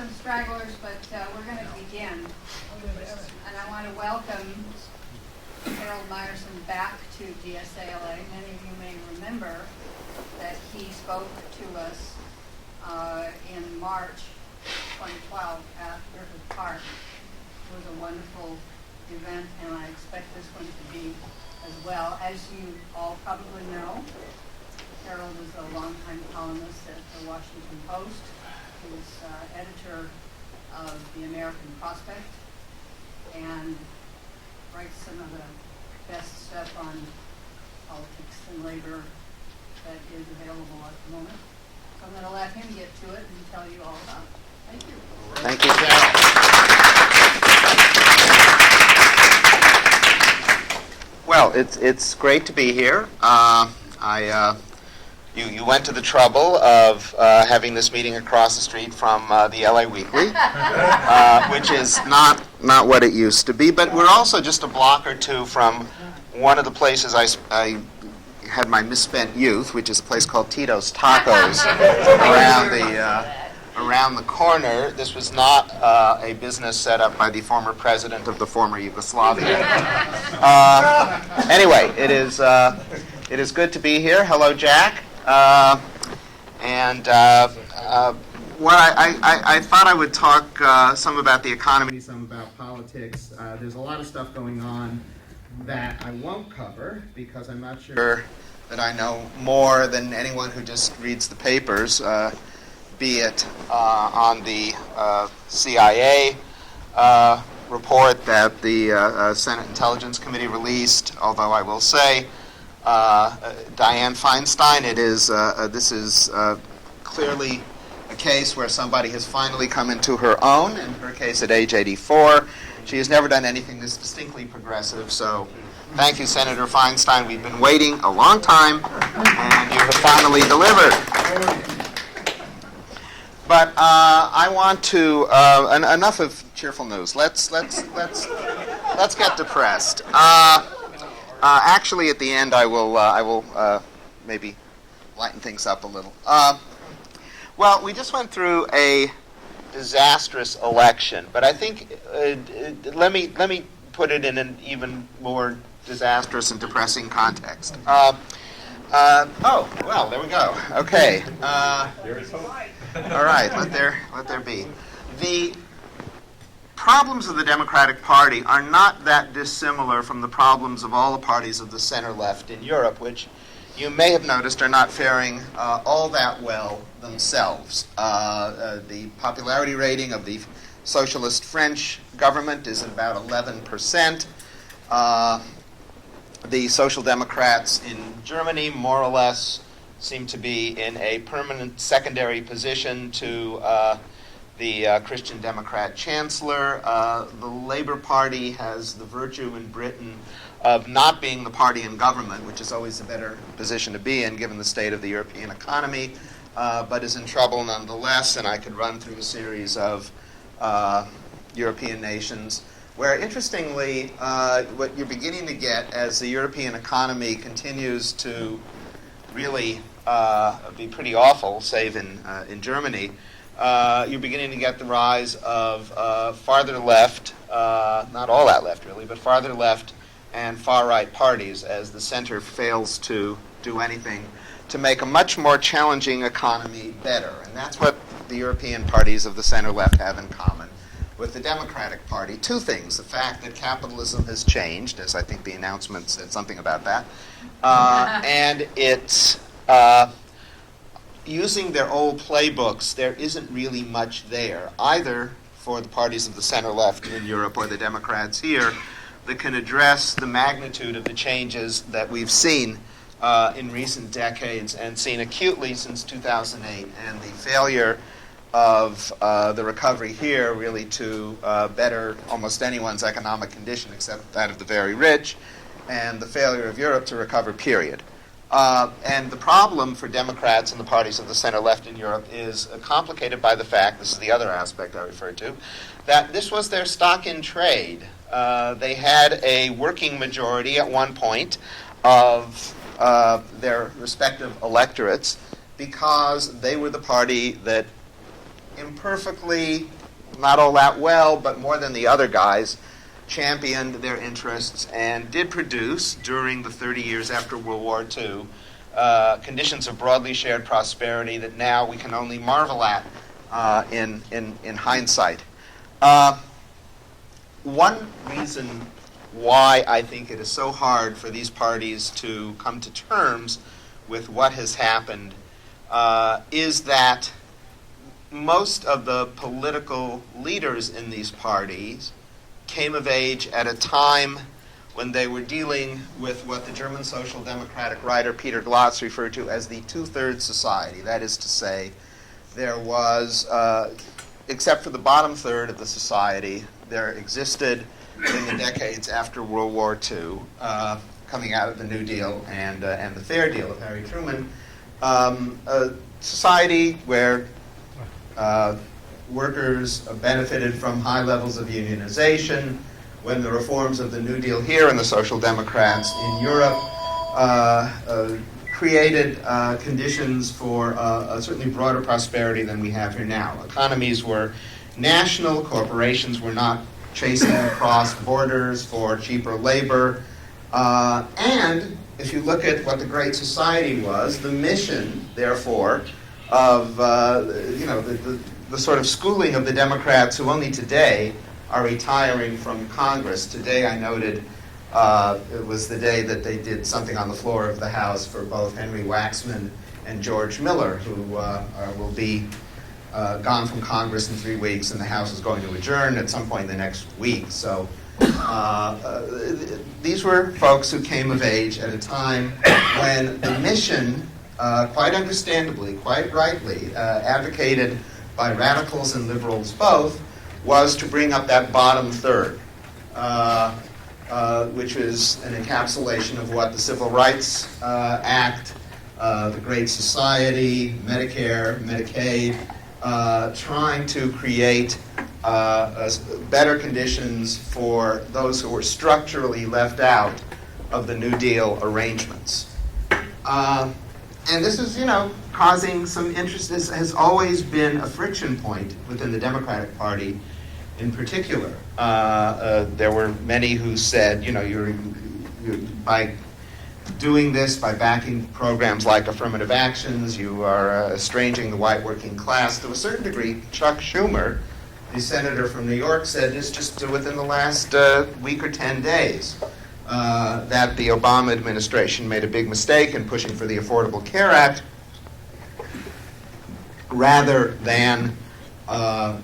some stragglers, but we're going to begin. And I want to welcome Harold Meyerson back to DSALA. Many of you may remember that he spoke to us in March 2012 at Griffith Park. It was a wonderful event, and I expect this one to be as well. As you all probably know, Harold is a longtime columnist at the Washington Post. He's editor of the American Prospect and writes some of the best stuff on politics and labor that is available at the moment. So I'm going to let him get to it and tell you all about it. Thank you. Thank you, Sarah. Well, it's great to be here. You went to the trouble of having this meeting across the street from the LA Weekly, which is not what it used to be. But we're also just a block or two from one of the places I had my misspent youth, which is a place called Tito's Tacos around the corner. This was not a business set up by the former president of the former Yugoslavia. Anyway, it is good to be here. Hello, Jack. What I thought I would talk some about the economy, some about politics. There's a lot of stuff going on that I won't cover because I'm not sure that I know more than anyone who just reads the papers, be it on the CIA report that the Senate Intelligence Committee released, although I will say Dianne Feinstein, this is clearly a case where somebody has finally come into her own. In her case, at age 84, she has never done anything this distinctly progressive. So, thank you, Senator Feinstein. We've been waiting a long time, and you have finally delivered. But I want to enough of cheerful news. Let's get depressed. Actually, at the end, I will maybe lighten things up a little. Well, we just went through a disastrous election, but I think let me put it in an even more disastrous and depressing context. Oh, well, there we go. Okay. All right. Let there be. The problems of the Democratic Party are not that dissimilar from the problems of all the parties of the center-left in Europe, which you may have noticed are not faring all that well themselves. The popularity rating of the socialist French government is at about 11%. The Social Democrats in Germany, more or less, seem to be in a permanent secondary position to the Christian Democrat chancellor. The Labour Party has the virtue in Britain of not being the party in government, which is always a better position to be in given the state of the European economy, but is in trouble nonetheless. And I could run through a series of European nations where, interestingly, what you're beginning to get as the European economy continues to really be pretty awful, save in Germany, you're beginning to get the rise of farther left, not all that left really, but farther left and far-right parties as the center fails to do anything to make a much more challenging economy better. And that's what the European parties of the center-left have in common with the Democratic Party. Two things: the fact that capitalism has changed, as I think the announcement said something about that, and it's using their old playbooks. There isn't really much there, either for the parties of the center-left in Europe or the Democrats here, that can address the magnitude of the changes that we've seen in recent decades and seen acutely since 2008, and the failure of the recovery here really to better almost anyone's economic condition except that of the very rich, and the failure of Europe to recover, period. And the problem for Democrats and the parties of the center-left in Europe is complicated by the fact, this is the other aspect I referred to, that this was their stock in trade. They had a working majority at one point of their respective electorates because they were the party that imperfectly, not all that well, but more than the other guys, championed their interests and did produce, during the 30 years after World War II, conditions of broadly shared prosperity that now we can only marvel at in hindsight. One reason why I think it is so hard for these parties to come to terms with what has happened is that most of the political leaders in these parties came of age at a time when they were dealing with what the German social democratic writer Peter Glotz referred to as the two-thirds society. That is to say, there was, except for the bottom third of the society, there existed in the decades after World War II, coming out of the New Deal and the Fair Deal of Harry Truman, a society where workers benefited from high levels of unionization, when the reforms of the New Deal here and the Social Democrats in Europe created conditions for a certainly broader prosperity than we have here now. Economies were national, corporations were not chasing across borders for cheaper labor, and if you look at what the Great Society was, the mission, therefore, of the sort of schooling of the Democrats who only today are retiring from Congress. Today I noted it was the day that they did something on the floor of the House for both Henry Waxman and George Miller, who will be gone from Congress in 3 weeks, and the House is going to adjourn at some point in the next week. So these were folks who came of age at a time when the mission, quite understandably, quite rightly, advocated by radicals and liberals both, was to bring up that bottom third, which is an encapsulation of what the Civil Rights Act, the Great Society, Medicare, Medicaid, trying to create better conditions for those who were structurally left out of the New Deal arrangements. And this is, causing some interest. This has always been a friction point within the Democratic Party in particular. There were many who said, you're by doing this, by backing programs like affirmative actions, you are estranging the white working class. To a certain degree, Chuck Schumer, the senator from New York, said this just within the last week or 10 days, that the Obama administration made a big mistake in pushing for the Affordable Care Act rather than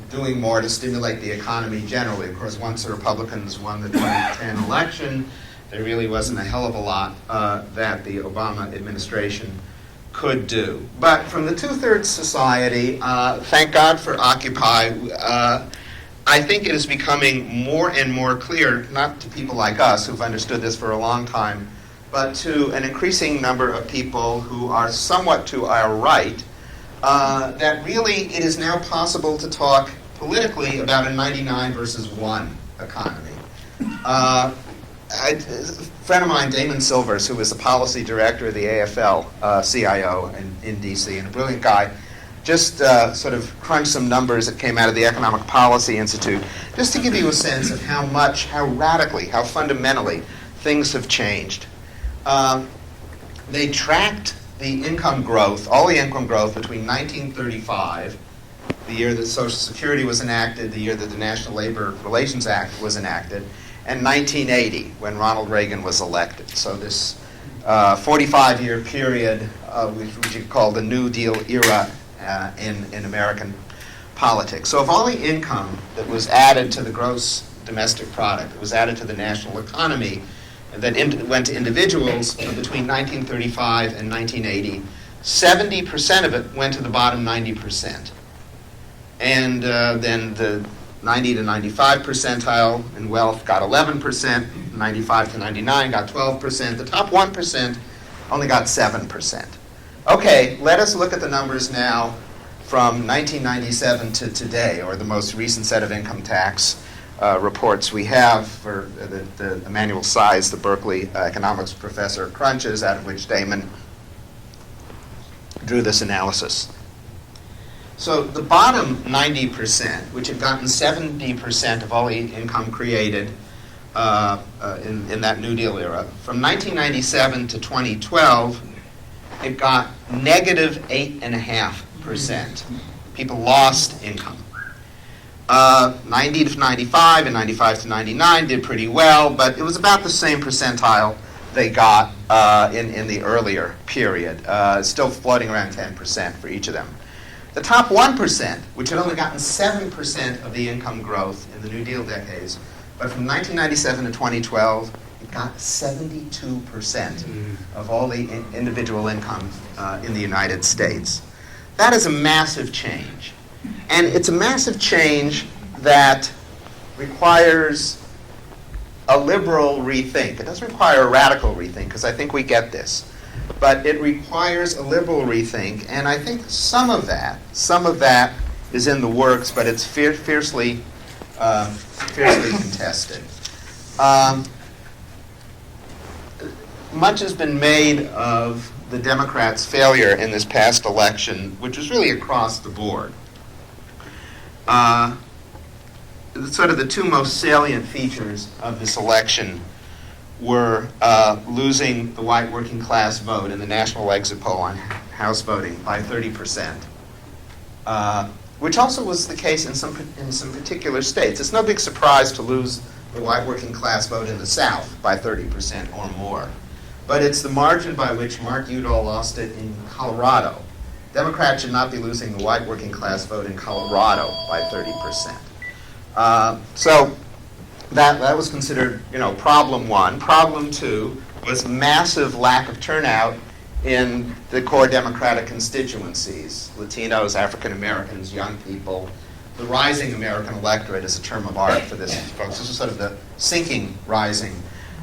doing more to stimulate the economy generally. Of course, once the Republicans won the 2010 election, there really wasn't a hell of a lot that the Obama administration could do. But from the two-thirds society, thank God for Occupy, I think it is becoming more and more clear, not to people like us who've understood this for a long time, but to an increasing number of people who are somewhat to our right, that really it is now possible to talk politically about a 99 versus 1 economy. A friend of mine, Damon Silvers, who was the policy director of the AFL-CIO in D.C., and a brilliant guy, just sort of crunched some numbers that came out of the Economic Policy Institute, just to give you a sense of how much, how radically, how fundamentally things have changed. They tracked the income growth, all the income growth between 1935, the year that Social Security was enacted, the year that the National Labor Relations Act was enacted, and 1980, when Ronald Reagan was elected. So this 45-year period, which you call the New Deal era in American politics. So if all the income that was added to the gross domestic product, that was added to the national economy, that went to individuals between 1935 and 1980, 70% of it went to the bottom 90%. And then the 90 to 95 percentile in wealth got 11%, 95 to 99 got 12%, the top 1% only got 7%. Okay, let us look at the numbers now from 1997 to today, or the most recent set of income tax reports we have for the Emanuel Size, the Berkeley economics professor, crunches, out of which Damon drew this analysis. So the bottom 90%, which had gotten 70% of all income created in that New Deal era, from 1997 to 2012, it got negative 8.5%. People lost income. 90 to 95 and 95 to 99 did pretty well, but it was about the same percentile they got in the earlier period, still floating around 10% for each of them. The top 1%, which had only gotten 7% of the income growth in the New Deal decades, but from 1997 to 2012, it got 72% of all the individual income in the United States. That is a massive change. And it's a massive change that requires a liberal rethink. It doesn't require a radical rethink, because I think we get this. But it requires a liberal rethink, and I think some of that is in the works, but it's fiercely contested. Much has been made of the Democrats' failure in this past election, which was really across the board. Sort of the two most salient features of this election were losing the white working class vote in the national exit poll on House voting by 30%, which also was the case in some particular states. It's no big surprise to lose the white working class vote in the South by 30% or more. But it's the margin by which Mark Udall lost it in Colorado. Democrats should not be losing the white working class vote in Colorado by 30%. So that was considered, problem one. Problem two was massive lack of turnout in the core Democratic constituencies: Latinos, African Americans, young people. The rising American electorate is a term of art for this, folks. This is sort of the sinking rising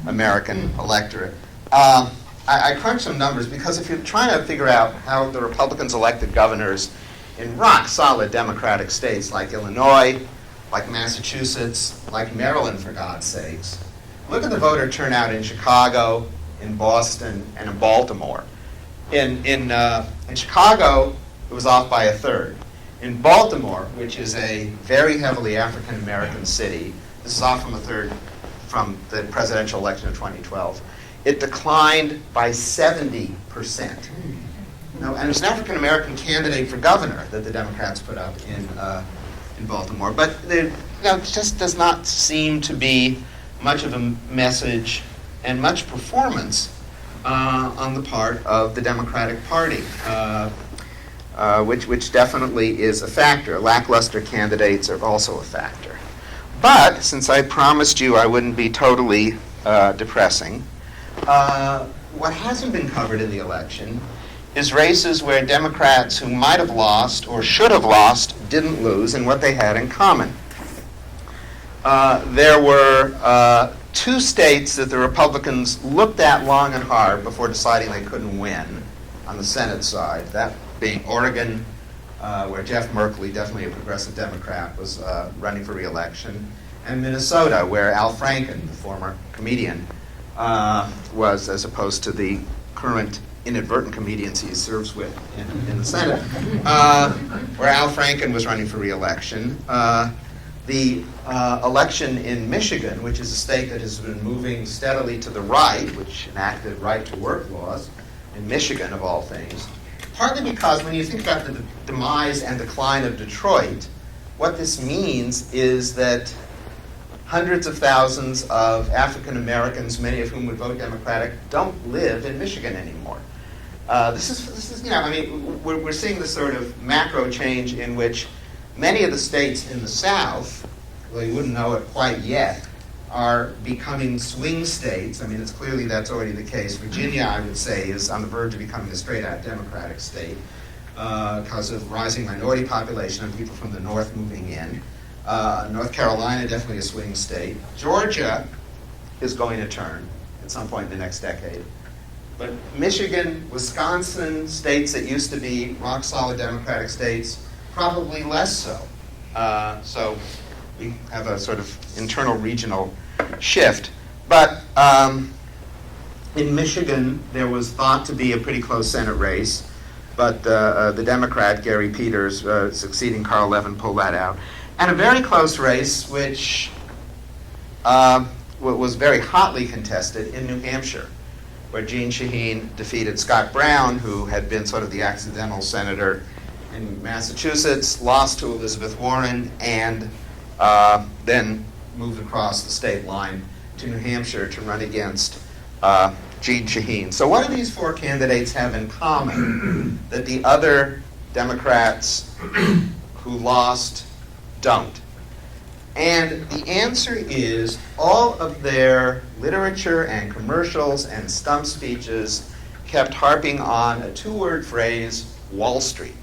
American electorate. I crunched some numbers, because if you're trying to figure out how the Republicans elected governors in rock-solid Democratic states like Illinois, like Massachusetts, like Maryland, for God's sakes, look at the voter turnout in Chicago, in Boston, and in Baltimore. In Chicago, it was off by a third. In Baltimore, which is a very heavily African-American city, this is off from a third from the presidential election of 2012, it declined by 70%. Now, and it was an African-American candidate for governor that the Democrats put up in Baltimore. But it just does not seem to be much of a message and much performance on the part of the Democratic Party, which definitely is a factor. Lackluster candidates are also a factor. But since I promised you I wouldn't be totally depressing, what hasn't been covered in the election is races where Democrats who might have lost or should have lost didn't lose, and what they had in common. There were two states that the Republicans looked at long and hard before deciding they couldn't win on the Senate side, that being Oregon, where Jeff Merkley, definitely a progressive Democrat, was running for re-election, and Minnesota, where Al Franken, the former comedian, was, as opposed to the current inadvertent comedians he serves with in the Senate, where Al Franken was running for re-election. The election in Michigan, which is a state that has been moving steadily to the right, which enacted right-to-work laws in Michigan, of all things, partly because when you think about the demise and decline of Detroit, what this means is that hundreds of thousands of African Americans, many of whom would vote Democratic, don't live in Michigan anymore. This is, we're seeing this sort of macro change in which many of the states in the South, well, you wouldn't know it quite yet, are becoming swing states. I mean, it's clearly that's already the case. Virginia, I would say, is on the verge of becoming a straight-out Democratic state because of rising minority population and people from the North moving in. North Carolina, definitely a swing state. Georgia is going to turn at some point in the next decade. But Michigan, Wisconsin, states that used to be rock-solid Democratic states, probably less so. So we have a sort of internal regional shift. But in Michigan, there was thought to be a pretty close Senate race. but the Democrat, Gary Peters, succeeding Carl Levin, pulled that out. And a very close race, which was very hotly contested in New Hampshire, where Jeanne Shaheen defeated Scott Brown, who had been sort of the accidental senator in Massachusetts, lost to Elizabeth Warren, and then moved across the state line to New Hampshire to run against Jeanne Shaheen. So what do these four candidates have in common that the other Democrats who lost don't? And the answer is all of their literature and commercials and stump speeches kept harping on a two-word phrase, Wall Street.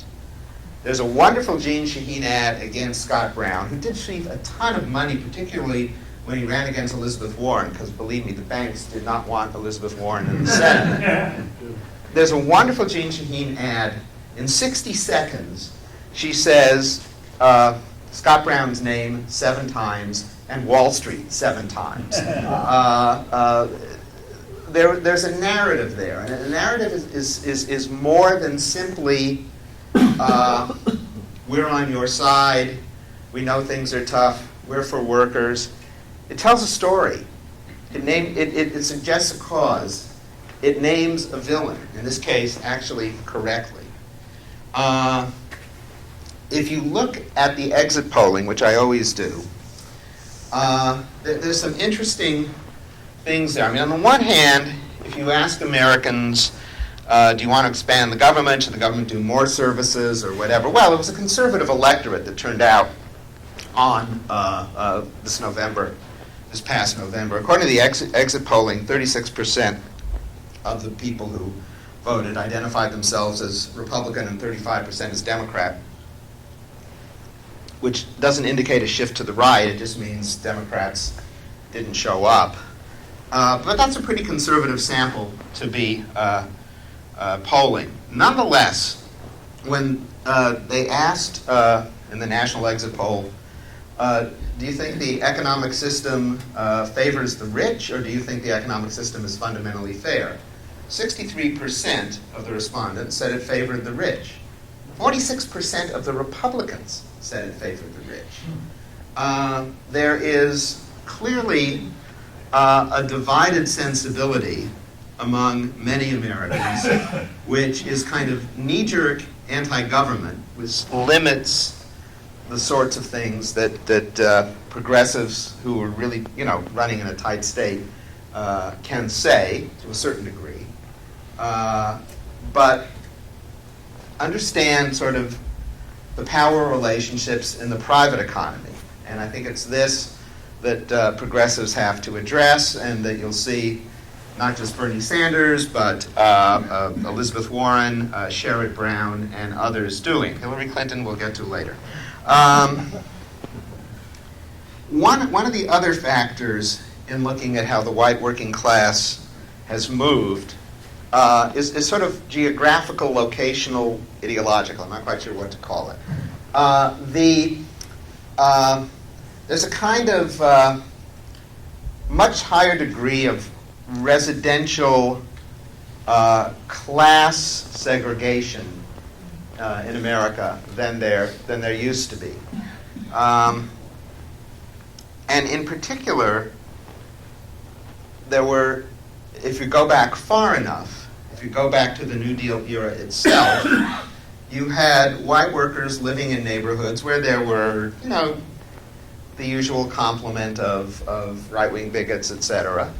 There's a wonderful Jeanne Shaheen ad against Scott Brown, who did receive a ton of money, particularly when he ran against Elizabeth Warren, because believe me, the banks did not want Elizabeth Warren in the Senate. There's a wonderful Jeanne Shaheen ad. In 60 seconds, she says Scott Brown's name 7 times and Wall Street 7 times. There's a narrative there, and the narrative is more than simply we're on your side, we know things are tough, we're for workers. It tells a story. It suggests a cause. It names a villain, in this case, actually correctly. If you look at the exit polling, which I always do, there's some interesting things there. I mean, on the one hand, if you ask Americans, do you want to expand the government? Should the government do more services or whatever? Well, it was a conservative electorate that turned out on this past November. According to the exit polling, 36% of the people who voted identified themselves as Republican and 35% as Democrat, which doesn't indicate a shift to the right. It just means Democrats didn't show up. But that's a pretty conservative sample to be polling. Nonetheless, when they asked in the national exit poll, do you think the economic system favors the rich, or do you think the economic system is fundamentally fair? 63% of the respondents said it favored the rich. 46% of the Republicans said it favored the rich. There is clearly a divided sensibility among many Americans, which is kind of knee-jerk anti-government, which limits the sorts of things that progressives who are really, running in a tight state can say to a certain degree, but understand sort of the power relationships in the private economy. And I think it's this that progressives have to address, and that you'll see not just Bernie Sanders, but Elizabeth Warren, Sherrod Brown, and others doing. Hillary Clinton we'll get to later. One of the other factors in looking at how the white working class has moved is sort of geographical, locational, ideological. I'm not quite sure what to call it. There's a kind of much higher degree of residential class segregation in America than there used to be. And in particular, there were, if you go back far enough, if you go back to the New Deal era itself, you had white workers living in neighborhoods where there were, the usual complement of right-wing bigots, etc.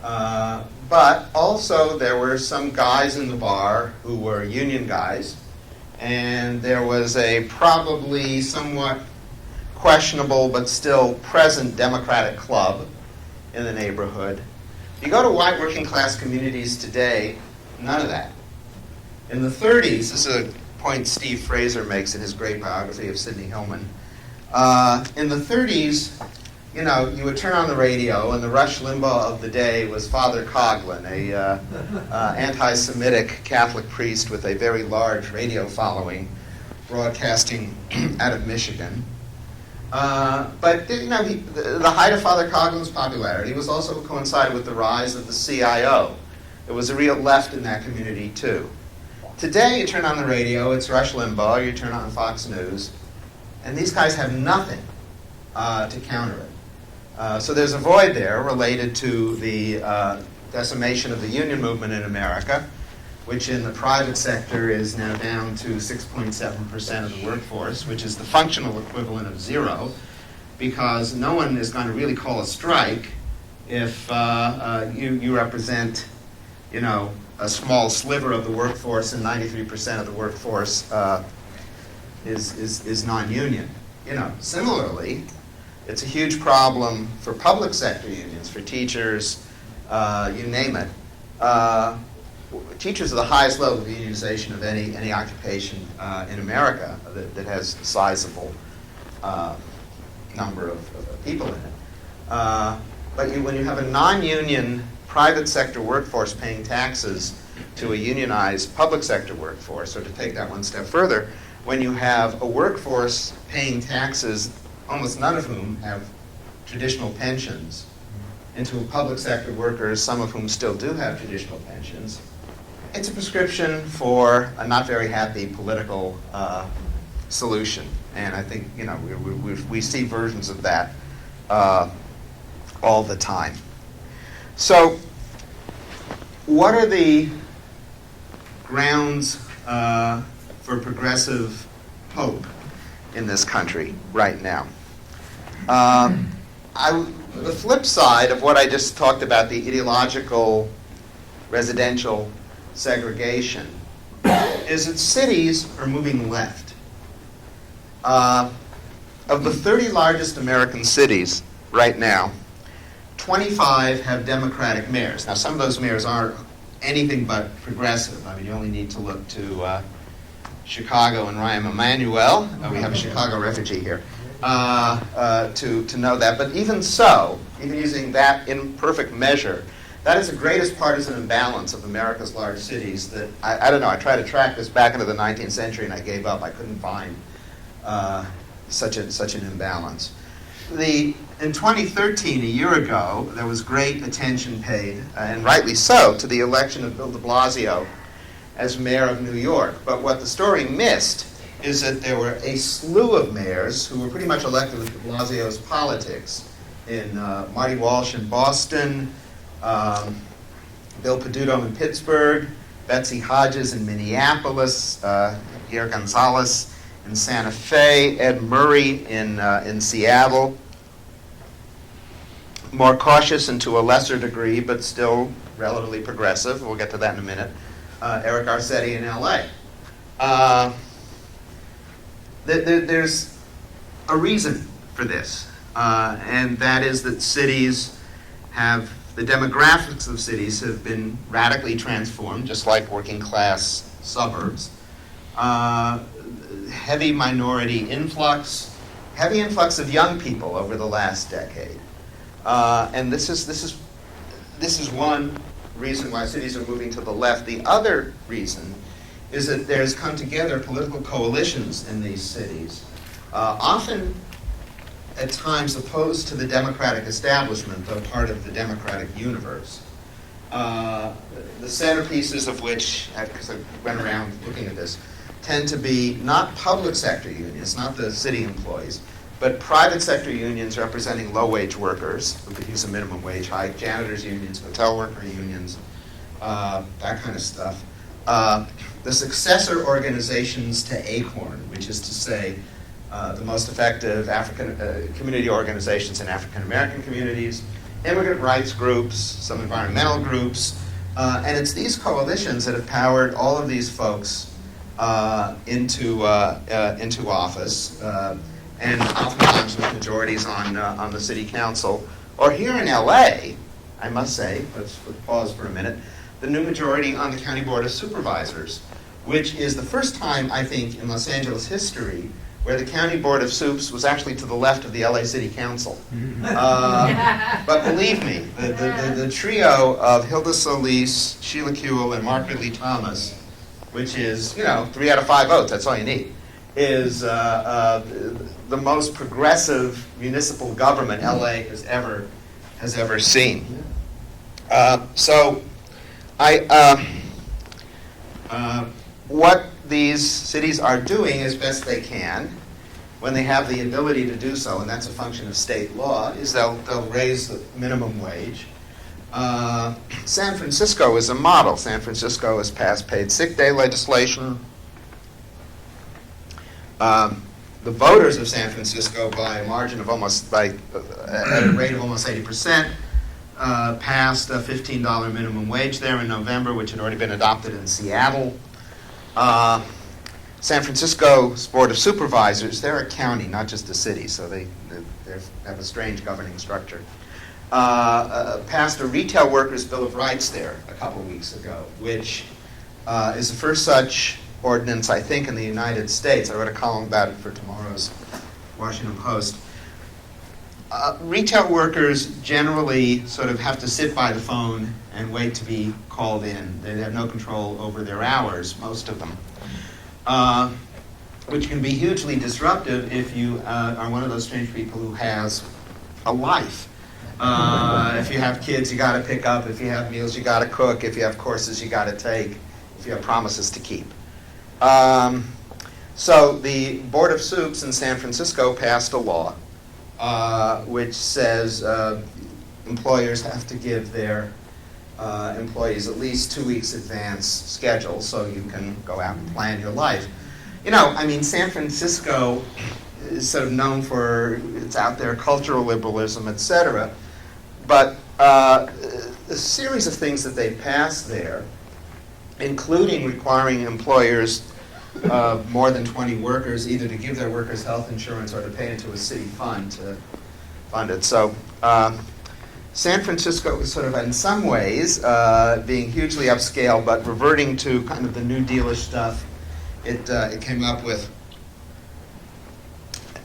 But also there were some guys in the bar who were union guys, and there was a probably somewhat questionable but still present Democratic club in the neighborhood. You go to white working class communities today, none of that. In the 30s, this is a point Steve Fraser makes in his great biography of Sidney Hillman. In the 30s, you would turn on the radio, and the Rush Limbaugh of the day was Father Coughlin, a anti-Semitic Catholic priest with a very large radio following, broadcasting out of Michigan. But the height of Father Coughlin's popularity was also coincided with the rise of the CIO. There was a real left in that community too. Today, you turn on the radio, it's Rush Limbaugh, or you turn on Fox News, and these guys have nothing to counter it. So there's a void there related to the decimation of the union movement in America, which in the private sector is now down to 6.7% of the workforce, which is the functional equivalent of zero, because no one is going to really call a strike if you represent, a small sliver of the workforce, and 93% of the workforce is non-union. Similarly, it's a huge problem for public sector unions, for teachers, you name it. Teachers are the highest level of unionization of any occupation in America that has a sizable number of people in it. But when you have a non-union private sector workforce paying taxes to a unionized public sector workforce, or to take that one step further, when you have a workforce paying taxes, almost none of whom have traditional pensions, into public sector workers, some of whom still do have traditional pensions, it's a prescription for a not very happy political solution. And I think, we see versions of that all the time. So, what are the grounds for progressive hope in this country right now? The flip side of what I just talked about, the ideological residential segregation, is that cities are moving left. Of the 30 largest American cities right now, 25 have Democratic mayors. Now, some of those mayors aren't anything but progressive. I mean, you only need to look to Chicago and Rahm Emanuel. We have a Chicago refugee here. To know that. But even so, even using that imperfect measure, that is the greatest partisan imbalance of America's large cities that, I don't know, I tried to track this back into the 19th century and I gave up. I couldn't find such an imbalance. In 2013, a year ago, there was great attention paid, and rightly so, to the election of Bill de Blasio as mayor of New York. But what the story missed is that there were a slew of mayors who were pretty much elected with de Blasio's politics. In Marty Walsh in Boston, Bill Peduto in Pittsburgh, Betsy Hodges in Minneapolis, Pierre Gonzalez in Santa Fe, Ed Murray in Seattle. More cautious and to a lesser degree, but still relatively progressive. We'll get to that in a minute. Eric Garcetti in LA. There's a reason for this, and that is that the demographics of cities have been radically transformed, just like working class suburbs. Heavy minority influx, heavy influx of young people over the last decade. And this is one reason why cities are moving to the left. The other reason is that there's come together political coalitions in these cities, often at times opposed to the democratic establishment, though part of the democratic universe. The centerpieces of which, because I went around looking at this, tend to be not public sector unions, not the city employees, but private sector unions representing low-wage workers who could use a minimum wage hike, janitors unions, hotel worker unions, that kind of stuff. The successor organizations to ACORN, which is to say the most effective African community organizations in African American communities, immigrant rights groups, some environmental groups, and it's these coalitions that have powered all of these folks into office, and oftentimes with majorities on the city council. Or here in LA, I must say, let's pause for a minute, the new majority on the County Board of Supervisors, which is the first time, I think, in Los Angeles history where the County Board of Soups was actually to the left of the LA City Council. But believe me, the trio of Hilda Solis, Sheila Kuehl, and Mark Ridley Thomas, which is, 3 out of 5 votes, that's all you need, is the most progressive municipal government LA has ever seen. So what these cities are doing as best they can, when they have the ability to do so, and that's a function of state law, is they'll raise the minimum wage. San Francisco is a model. San Francisco has passed paid sick day legislation. The voters of San Francisco, by a margin of almost, at a rate of almost 80%, passed a $15 minimum wage there in November, which had already been adopted in Seattle. San Francisco's Board of Supervisors, they're a county, not just a city, so they have a strange governing structure, passed a Retail Workers' Bill of Rights there a couple of weeks ago, which is the first such ordinance, I think, in the United States. I wrote a column about it for tomorrow's Washington Post. Retail workers generally sort of have to sit by the phone and wait to be called in. They have no control over their hours, most of them, which can be hugely disruptive if you are one of those strange people who has a life. If you have kids, you got to pick up. If you have meals, you got to cook. If you have courses, you got to take. If you have promises to keep. So the Board of Soups in San Francisco passed a law which says employers have to give their employees at least 2 weeks advance schedule so you can go out and plan your life. You know, I mean, San Francisco is sort of known for its out there cultural liberalism, etc. But a series of things that they passed there, including requiring employers more than 20 workers either to give their workers health insurance or to pay into a city fund to fund it. So San Francisco was sort of, in some ways, being hugely upscale, but reverting to kind of the New Dealish stuff it came up with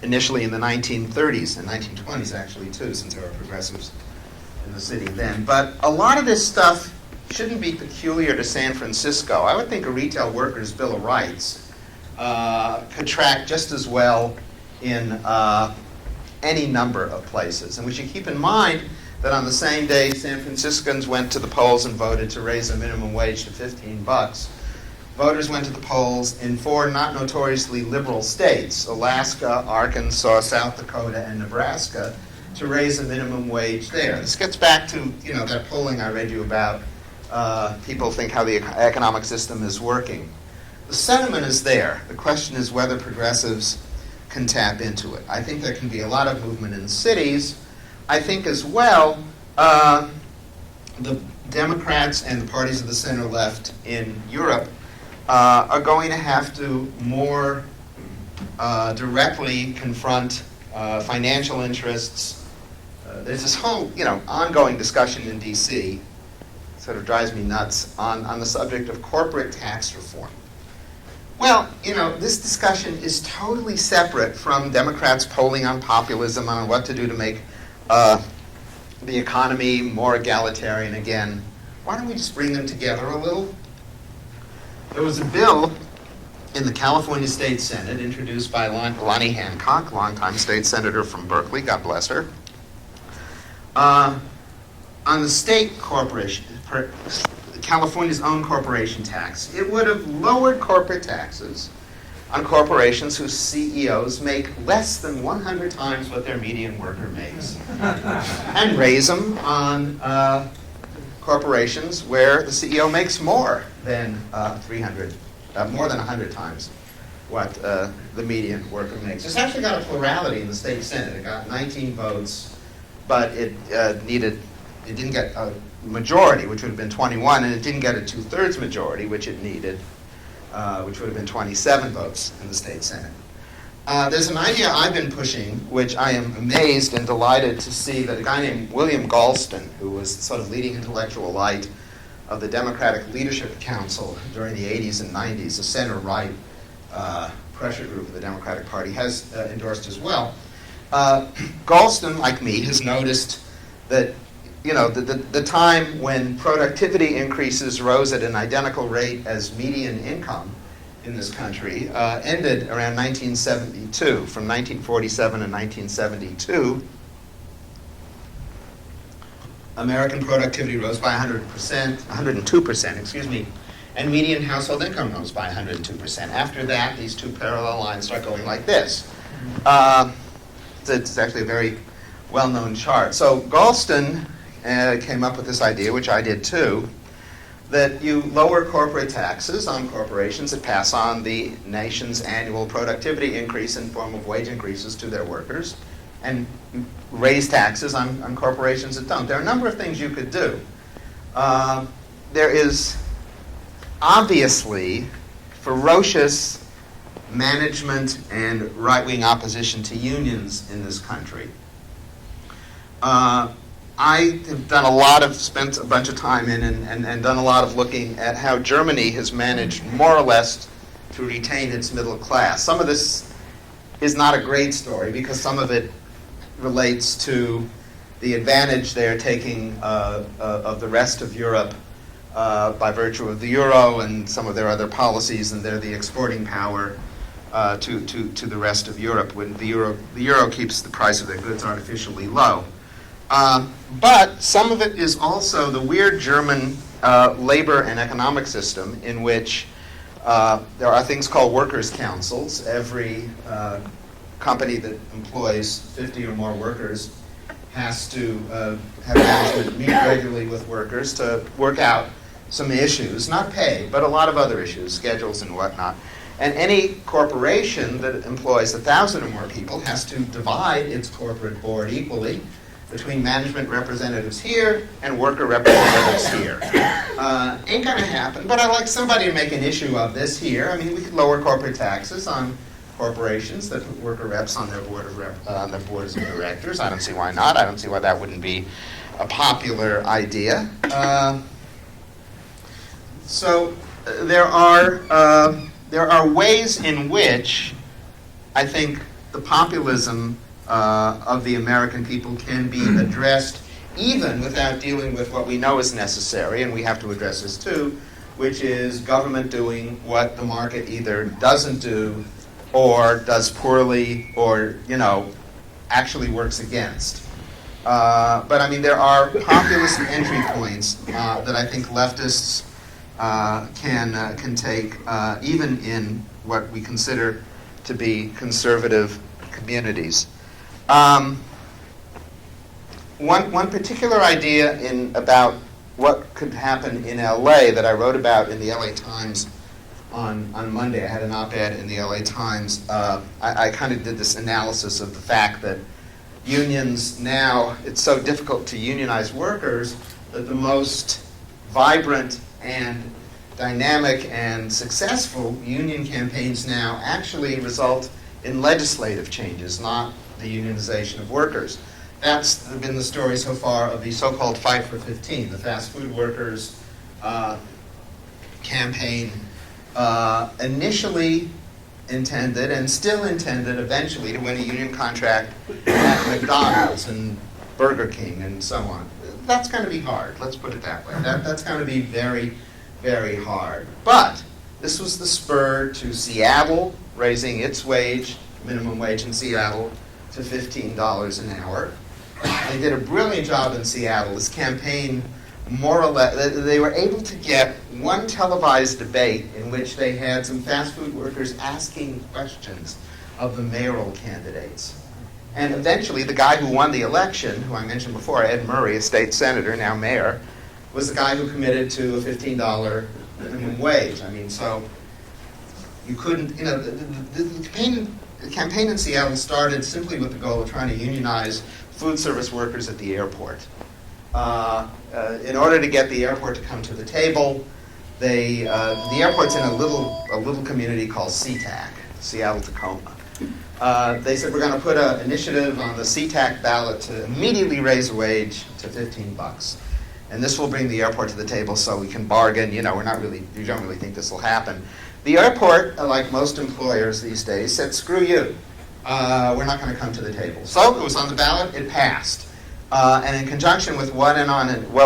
initially in the 1930s and 1920s, actually, too, since there were progressives in the city then. But a lot of this stuff shouldn't be peculiar to San Francisco. I would think a Retail Workers' Bill of Rights could track just as well in any number of places. And we should keep in mind that on the same day San Franciscans went to the polls and voted to raise the minimum wage to $15, voters went to the polls in 4 not notoriously liberal states, Alaska, Arkansas, South Dakota, and Nebraska, to raise the minimum wage there. This gets back to, you know, that polling I read you about. People think how the economic system is working. The sentiment is there. The question is whether progressives can tap into it. I think there can be a lot of movement in cities. I think as well the Democrats and the parties of the center-left in Europe are going to have to more directly confront financial interests. There's this whole, you know, ongoing discussion in D.C., sort of drives me nuts, on the subject of corporate tax reform. Well, you know, this discussion is totally separate from Democrats polling on populism, on what to do to make the economy more egalitarian again. Why don't we just bring them together a little? There was a bill in the California State Senate introduced by Lonnie Hancock, longtime state senator from Berkeley, God bless her, on the state corporation, California's own corporation tax. It would have lowered corporate taxes on corporations whose CEOs make less than 100 times what their median worker makes, and raise them on corporations where the CEO makes more than 100 times what the median worker makes. It's actually got a plurality in the state Senate. It got 19 votes, but it didn't get a majority, which would have been 21, and it didn't get a 2/3 majority, which it needed, which would have been 27 votes in the state Senate. There's an idea I've been pushing, which I am amazed and delighted to see that a guy named William Galston, who was sort of leading intellectual light of the Democratic Leadership Council during the 80s and 90s, a center-right pressure group of the Democratic Party, has endorsed as well. Galston, like me, has noticed that, you know, the time when productivity increases rose at an identical rate as median income in this country ended around 1972. From 1947 and 1972, American productivity rose by 102%, excuse me, and median household income rose by 102%. After that, these two parallel lines start going like this. It's actually a very well-known chart. So Galston came up with this idea, which I did too, that you lower corporate taxes on corporations that pass on the nation's annual productivity increase in form of wage increases to their workers, and raise taxes on corporations that don't. There are a number of things you could do. There is obviously ferocious management and right-wing opposition to unions in this country. I have spent a bunch of time in and done a lot of looking at how Germany has managed more or less to retain its middle class. Some of this is not a great story because some of it relates to the advantage they're taking of the rest of Europe by virtue of the euro and some of their other policies, and they're the exporting power to the rest of Europe when the euro keeps the price of their goods artificially low. But some of it is also the weird German labor and economic system in which there are things called workers' councils. Every company that employs 50 or more workers has to have management meet regularly with workers to work out some issues, not pay, but a lot of other issues, schedules and whatnot. And any corporation that employs 1,000 or more people has to divide its corporate board equally between management representatives here and worker representatives here. Ain't gonna happen, but I'd like somebody to make an issue of this here. I mean, we could lower corporate taxes on corporations that put worker reps on their their boards of directors. I don't see why not. I don't see why that wouldn't be a popular idea. So there are ways in which I think the populism of the American people can be addressed even without dealing with what we know is necessary, and we have to address this too, which is government doing what the market either doesn't do or does poorly or, actually works against. But I mean, there are populist entry points that I think leftists can take even in what we consider to be conservative communities. One particular idea about what could happen in LA that I wrote about in the LA Times on Monday. I had an op-ed in the LA Times. I kind of did this analysis of the fact that unions now, it's so difficult to unionize workers that the most vibrant and dynamic and successful union campaigns now actually result in legislative changes, not the unionization of workers. That's been the story so far of the so-called Fight for 15, the fast food workers campaign, initially intended and still intended eventually to win a union contract at McDonald's and Burger King and so on. That's going to be hard, let's put it that way. That's going to be very, very hard. But this was the spur to Seattle raising its minimum wage in Seattle to $15 an hour. They did a brilliant job in Seattle. This campaign, more or less, they were able to get one televised debate in which they had some fast food workers asking questions of the mayoral candidates. And eventually, the guy who won the election, who I mentioned before, Ed Murray, a state senator, now mayor, was the guy who committed to a $15 minimum wage. I mean, so you couldn't, the campaign in Seattle started simply with the goal of trying to unionize food service workers at the airport. In order to get the airport to come to the table, the airport's in a little community called SeaTac, Seattle-Tacoma. They said, we're going to put an initiative on the SeaTac ballot to immediately raise a wage to $15. And this will bring the airport to the table so we can bargain. You don't really think this will happen. The airport, like most employers these days, said, screw you. We're not going to come to the table. So it was on the ballot, it passed. And in conjunction with what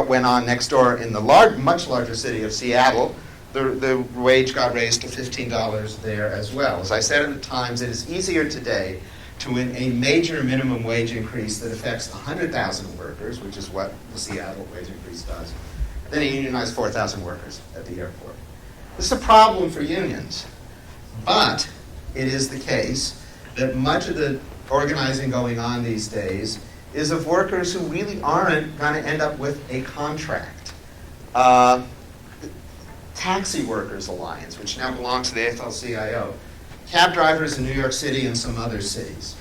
went on next door in the much larger city of Seattle, the wage got raised to $15 there as well. As I said at the Times, it is easier today to win a major minimum wage increase that affects 100,000 workers, which is what the Seattle wage increase does, than to unionize 4,000 workers at the airport. This is a problem for unions, but it is the case that much of the organizing going on these days is of workers who really aren't going to end up with a contract. Taxi Workers Alliance, which now belongs to the AFL-CIO, cab drivers in New York City and some other cities.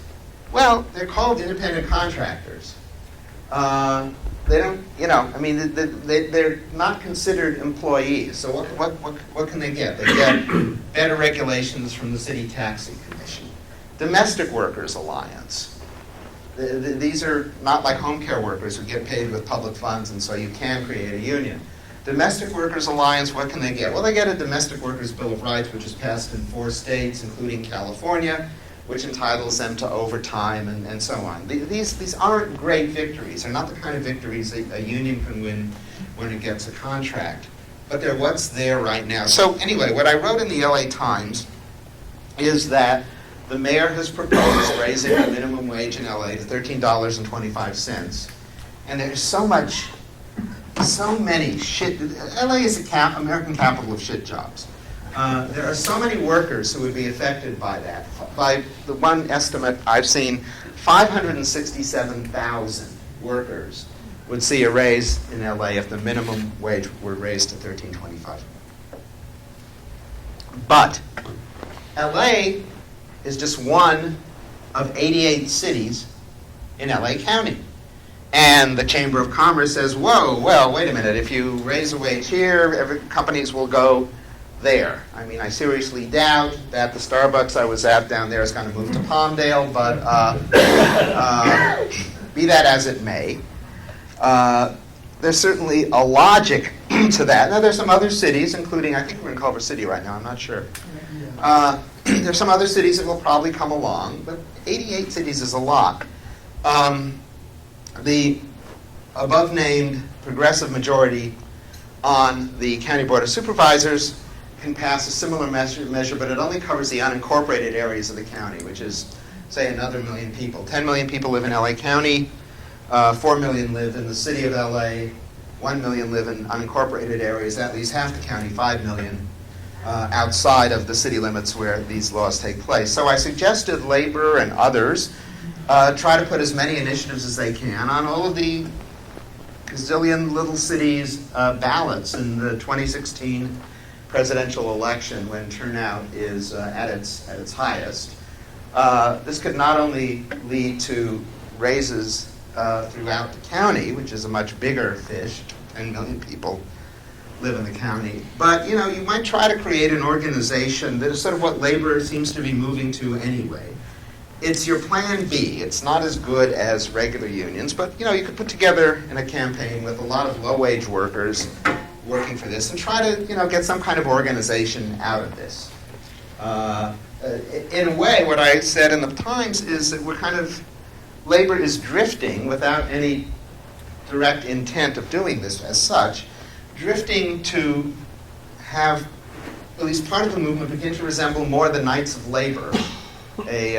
Well, they're called independent contractors. They don't, I mean, they're not considered employees. So what can they get? They get better regulations from the City Taxi Commission. Domestic Workers Alliance. These are not like home care workers who get paid with public funds, and so you can create a union. Domestic Workers Alliance, what can they get? Well, they get a Domestic Workers Bill of Rights, which is passed in 4 states, including California, which entitles them to overtime and so on. These aren't great victories. They're not the kind of victories a union can win when it gets a contract. But they're what's there right now. So anyway, what I wrote in the LA Times is that the mayor has proposed raising the minimum wage in LA to $13.25. And there's so many shit. LA is the American capital of shit jobs. There are so many workers who would be affected by that. By the one estimate I've seen, 567,000 workers would see a raise in LA if the minimum wage were raised to $13.25. But LA is just one of 88 cities in LA County. And the Chamber of Commerce says, whoa, well, wait a minute, if you raise a wage here, companies will go there. I mean, I seriously doubt that the Starbucks I was at down there is going to move to Palmdale, but be that as it may, there's certainly a logic to that. Now, there's some other cities, including, I think we're in Culver City right now, I'm not sure. There's some other cities that will probably come along, but 88 cities is a lot. The above-named progressive majority on the County Board of Supervisors can pass a similar measure, but it only covers the unincorporated areas of the county, which is, say, another 1 million people. 10 million people live in LA County, 4 million live in the city of LA, 1 million live in unincorporated areas. That leaves half the county, 5 million, outside of the city limits where these laws take place. So I suggested labor and others try to put as many initiatives as they can on all of the gazillion little cities' ballots in the 2016 presidential election when turnout is at its highest. This could not only lead to raises throughout the county, which is a much bigger fish, 10 million people live in the county, but you might try to create an organization that is sort of what labor seems to be moving to anyway. It's your plan B. It's not as good as regular unions, but you could put together in a campaign with a lot of low-wage workers working for this and try to get some kind of organization out of this. In a way, what I said in the Times is that labor is drifting without any direct intent of doing this as such, drifting to have at least part of the movement begin to resemble more the Knights of Labor, a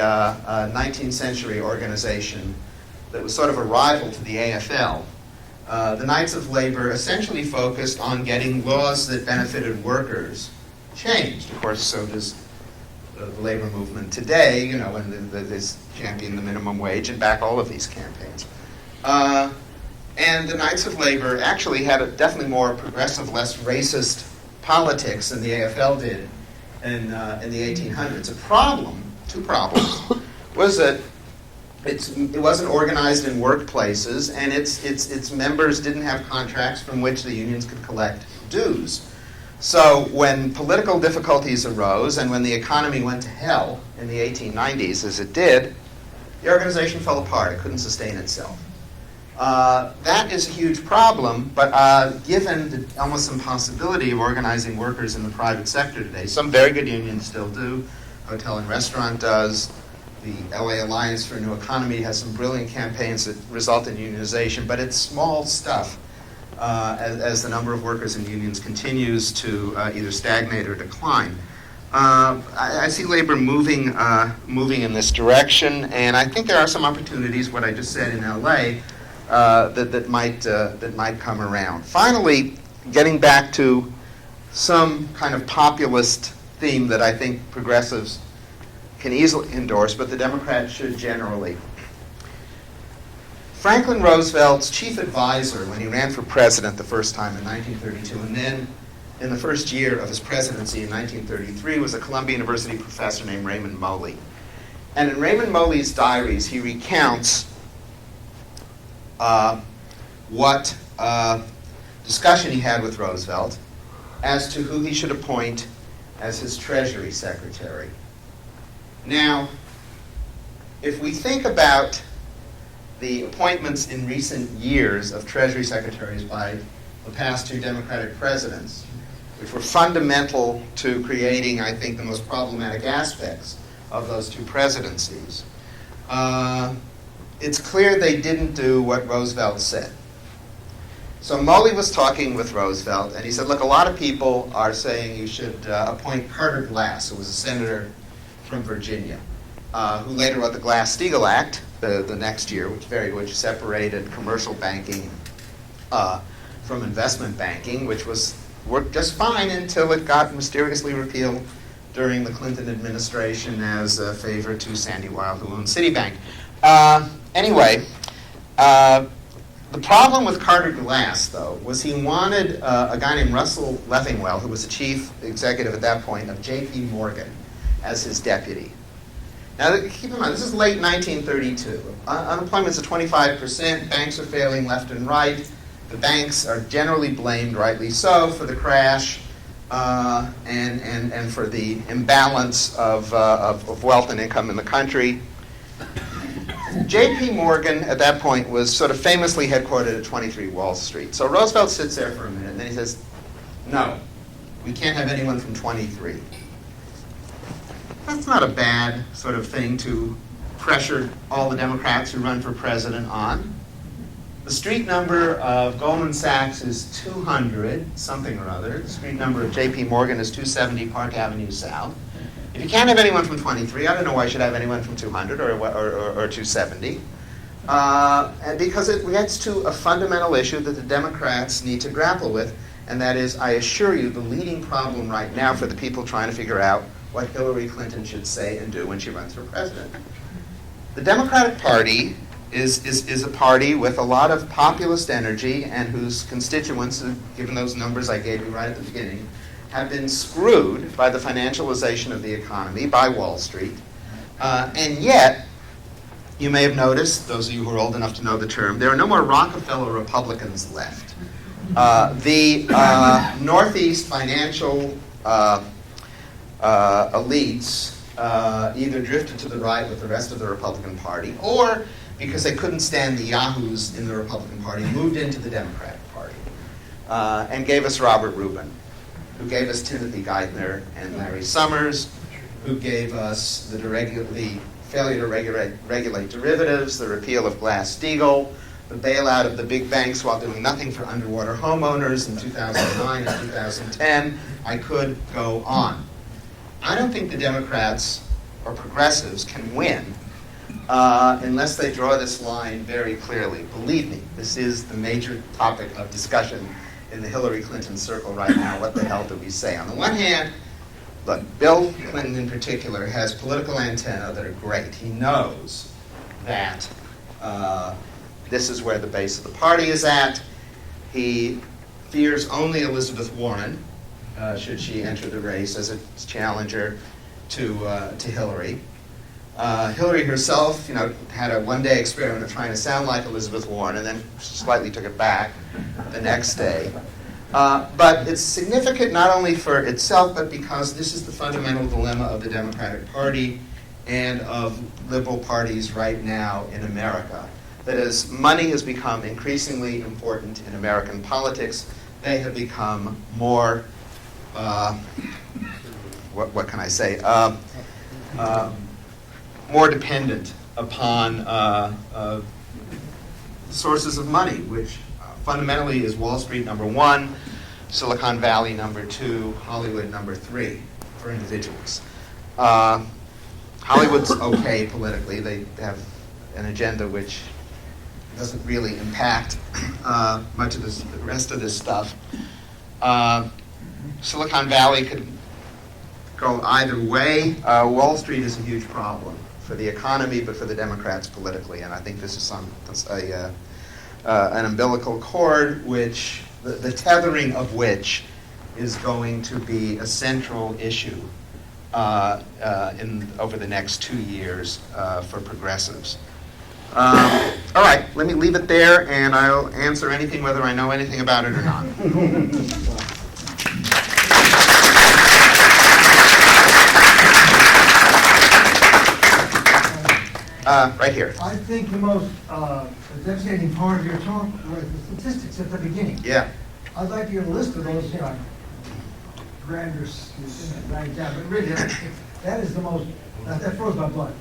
19th century organization that was sort of a rival to the AFL. The Knights of Labor essentially focused on getting laws that benefited workers changed. Of course, so does the labor movement today, when they champion the minimum wage and back all of these campaigns. And the Knights of Labor actually had a definitely more progressive, less racist politics than the AFL did in the 1800s. Two problems, was that it wasn't organized in workplaces, and its members didn't have contracts from which the unions could collect dues. So when political difficulties arose and when the economy went to hell in the 1890s, as it did, the organization fell apart. It couldn't sustain itself. That is a huge problem, but given the almost impossibility of organizing workers in the private sector today, some very good unions still do. Hotel and Restaurant does. The LA Alliance for a New Economy has some brilliant campaigns that result in unionization, but it's small stuff as the number of workers in unions continues to either stagnate or decline. I see labor moving in this direction, and I think there are some opportunities, what I just said in LA, that might come around. Finally, getting back to some kind of populist theme that I think progressives can easily endorse, but the Democrats should generally. Franklin Roosevelt's chief advisor when he ran for president the first time in 1932, and then in the first year of his presidency in 1933, was a Columbia University professor named Raymond Moley. And in Raymond Moley's diaries, he recounts what discussion he had with Roosevelt as to who he should appoint as his Treasury Secretary. Now, if we think about the appointments in recent years of Treasury Secretaries by the past two Democratic presidents, which were fundamental to creating, I think, the most problematic aspects of those two presidencies, it's clear they didn't do what Roosevelt said. So Moley was talking with Roosevelt, and he said, look, a lot of people are saying you should appoint Carter Glass, who was a senator from Virginia, who later wrote the Glass-Steagall Act the next year, which separated commercial banking from investment banking, which worked just fine until it got mysteriously repealed during the Clinton administration as a favor to Sandy Weill, who owned Citibank. Anyway, the problem with Carter Glass, though, was he wanted a guy named Russell Leffingwell, who was the chief executive at that point of J.P. Morgan, as his deputy. Now, keep in mind, this is late 1932. Unemployment's at 25%, banks are failing left and right. The banks are generally blamed, rightly so, for the crash and for the imbalance of wealth and income in the country. J.P. Morgan, at that point, was sort of famously headquartered at 23 Wall Street. So Roosevelt sits there for a minute, and then he says, no, we can't have anyone from 23. That's not a bad sort of thing to pressure all the Democrats who run for president on. The street number of Goldman Sachs is 200, something or other. The street number of J.P. Morgan is 270 Park Avenue South. If you can't have anyone from 23, I don't know why you should have anyone from 200 or 270. And because it gets to a fundamental issue that the Democrats need to grapple with, and that is, I assure you, the leading problem right now for the people trying to figure out what Hillary Clinton should say and do when she runs for president. The Democratic Party is a party with a lot of populist energy and whose constituents, given those numbers I gave you right at the beginning, have been screwed by the financialization of the economy, by Wall Street. And yet, you may have noticed, those of you who are old enough to know the term, there are no more Rockefeller Republicans left. The Northeast financial elites either drifted to the right with the rest of the Republican Party, or because they couldn't stand the yahoos in the Republican Party, moved into the Democratic Party and gave us Robert Rubin, who gave us Timothy Geithner and Larry Summers, who gave us the failure to regulate derivatives, the repeal of Glass-Steagall, the bailout of the big banks while doing nothing for underwater homeowners in 2009 and 2010. I could go on. I don't think the Democrats or progressives can win unless they draw this line very clearly. Believe me, this is the major topic of discussion in the Hillary Clinton circle right now. What the hell do we say? On the one hand, look, Bill Clinton in particular has political antennae that are great. He knows that this is where the base of the party is at. He fears only Elizabeth Warren, should she enter the race as a challenger to Hillary. Hillary herself, had a one-day experiment of trying to sound like Elizabeth Warren, and then slightly took it back the next day. But it's significant not only for itself, but because this is the fundamental dilemma of the Democratic Party and of liberal parties right now in America. That as money has become increasingly important in American politics, they have become more, what can I say, more dependent upon sources of money, which fundamentally is Wall Street number one, Silicon Valley number two, Hollywood number three for individuals. Hollywood's okay politically. They have an agenda which doesn't really impact much of the rest of this stuff. Silicon Valley could go either way. Wall Street is a huge problem for the economy, but for the Democrats politically. And I think this is an umbilical cord, which the tethering of which is going to be a central issue over the next 2 years for progressives. All right, let me leave it there, and I'll answer anything whether I know anything about it or not. Right here. I think the most devastating part of your talk was the statistics at the beginning. Yeah. I'd like to get a list of those, grander, write down, but really, that is the most, that froze my blood.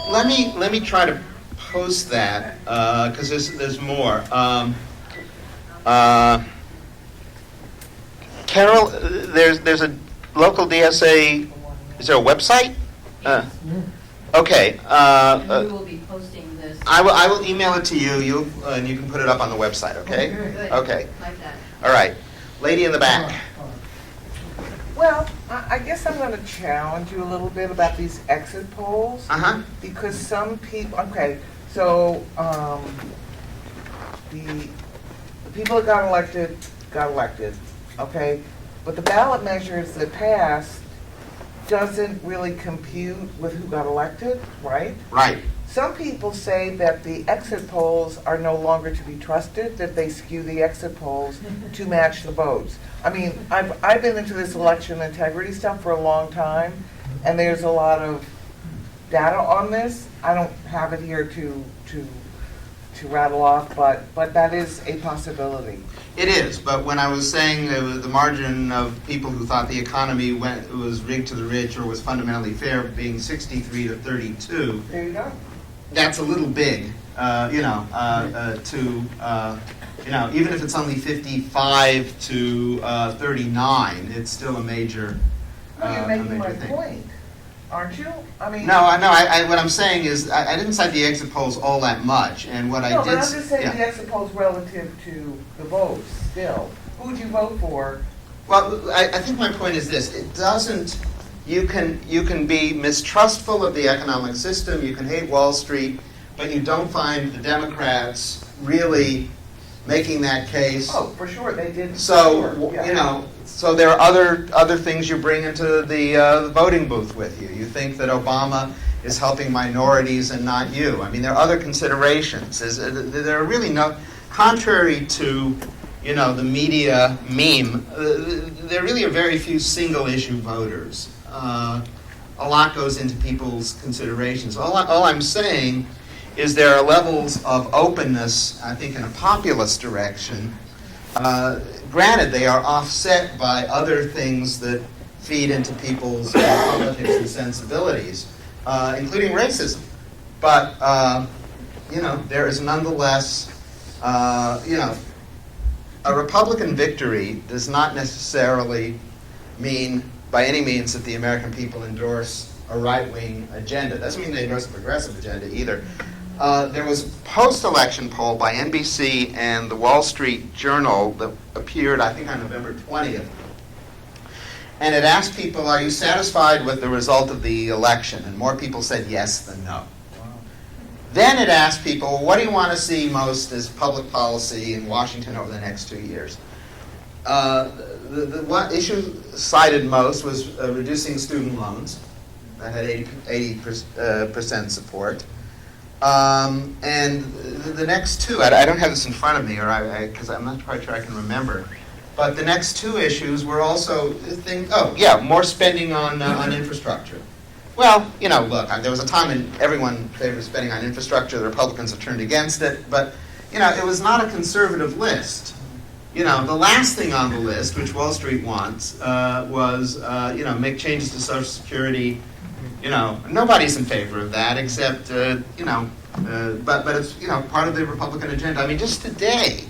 Let me try to post that, because there's more. Carol, there's a local DSA, is there a website? Okay. And we will be posting this. I will email it to you, and you can put it up on the website, okay? Good. Okay. Like that. All right. Lady in the back. Well, I guess I'm going to challenge you a little bit about these exit polls. Uh-huh. Because some people, okay, so the people that got elected, okay? But the ballot measures that passed doesn't really compute with who got elected, right? Right. Some people say that the exit polls are no longer to be trusted, that they skew the exit polls to match the votes. I mean, I've been into this election integrity stuff for a long time, and there's a lot of data on this. I don't have it here to rattle off, but that is a possibility. It is, but when I was saying the margin of people who thought the economy was rigged to the rich or was fundamentally fair being 63 to 32, There you go. that's a little big, even if it's only 55 to 39, it's still a major Well, you're making my thing. point, aren't you? I mean, No, what I'm saying is I didn't cite the exit polls all that much, and what I no, did... but I'm just saying yeah. the exit polls relative to the votes still. Who would you vote for? Well, I think my point is this. It doesn't... You can be mistrustful of the economic system, you can hate Wall Street, but you don't find the Democrats really making that case. Oh, for sure, they did. So, Sure, yeah. So there are other things you bring into the voting booth with you. You think that Obama is helping minorities and not you. I mean, there are other considerations. There are really no, contrary to, the media meme, there really are very few single issue voters. A lot goes into people's considerations. All I'm saying is there are levels of openness, I think, in a populist direction. Granted, they are offset by other things that feed into people's politics and sensibilities, including racism. But, there is nonetheless, a Republican victory does not necessarily mean by any means that the American people endorse a right-wing agenda. Doesn't mean they endorse a progressive agenda either. There was a post-election poll by NBC and the Wall Street Journal that appeared, I think, on November 20th. And it asked people, are you satisfied with the result of the election? And more people said yes than no. Then it asked people, well, what do you want to see most as public policy in Washington over the next 2 years? The one issue cited most was reducing student loans. That had 80% support. And the next two, I don't have this in front of me, because I'm not quite sure I can remember. But the next two issues were also more spending on infrastructure. Well, look, there was a time when everyone favored spending on infrastructure. The Republicans have turned against it, but it was not a conservative list. The last thing on the list, which Wall Street wants, was make changes to Social Security. Nobody's in favor of that except but it's part of the Republican agenda. I mean, just today,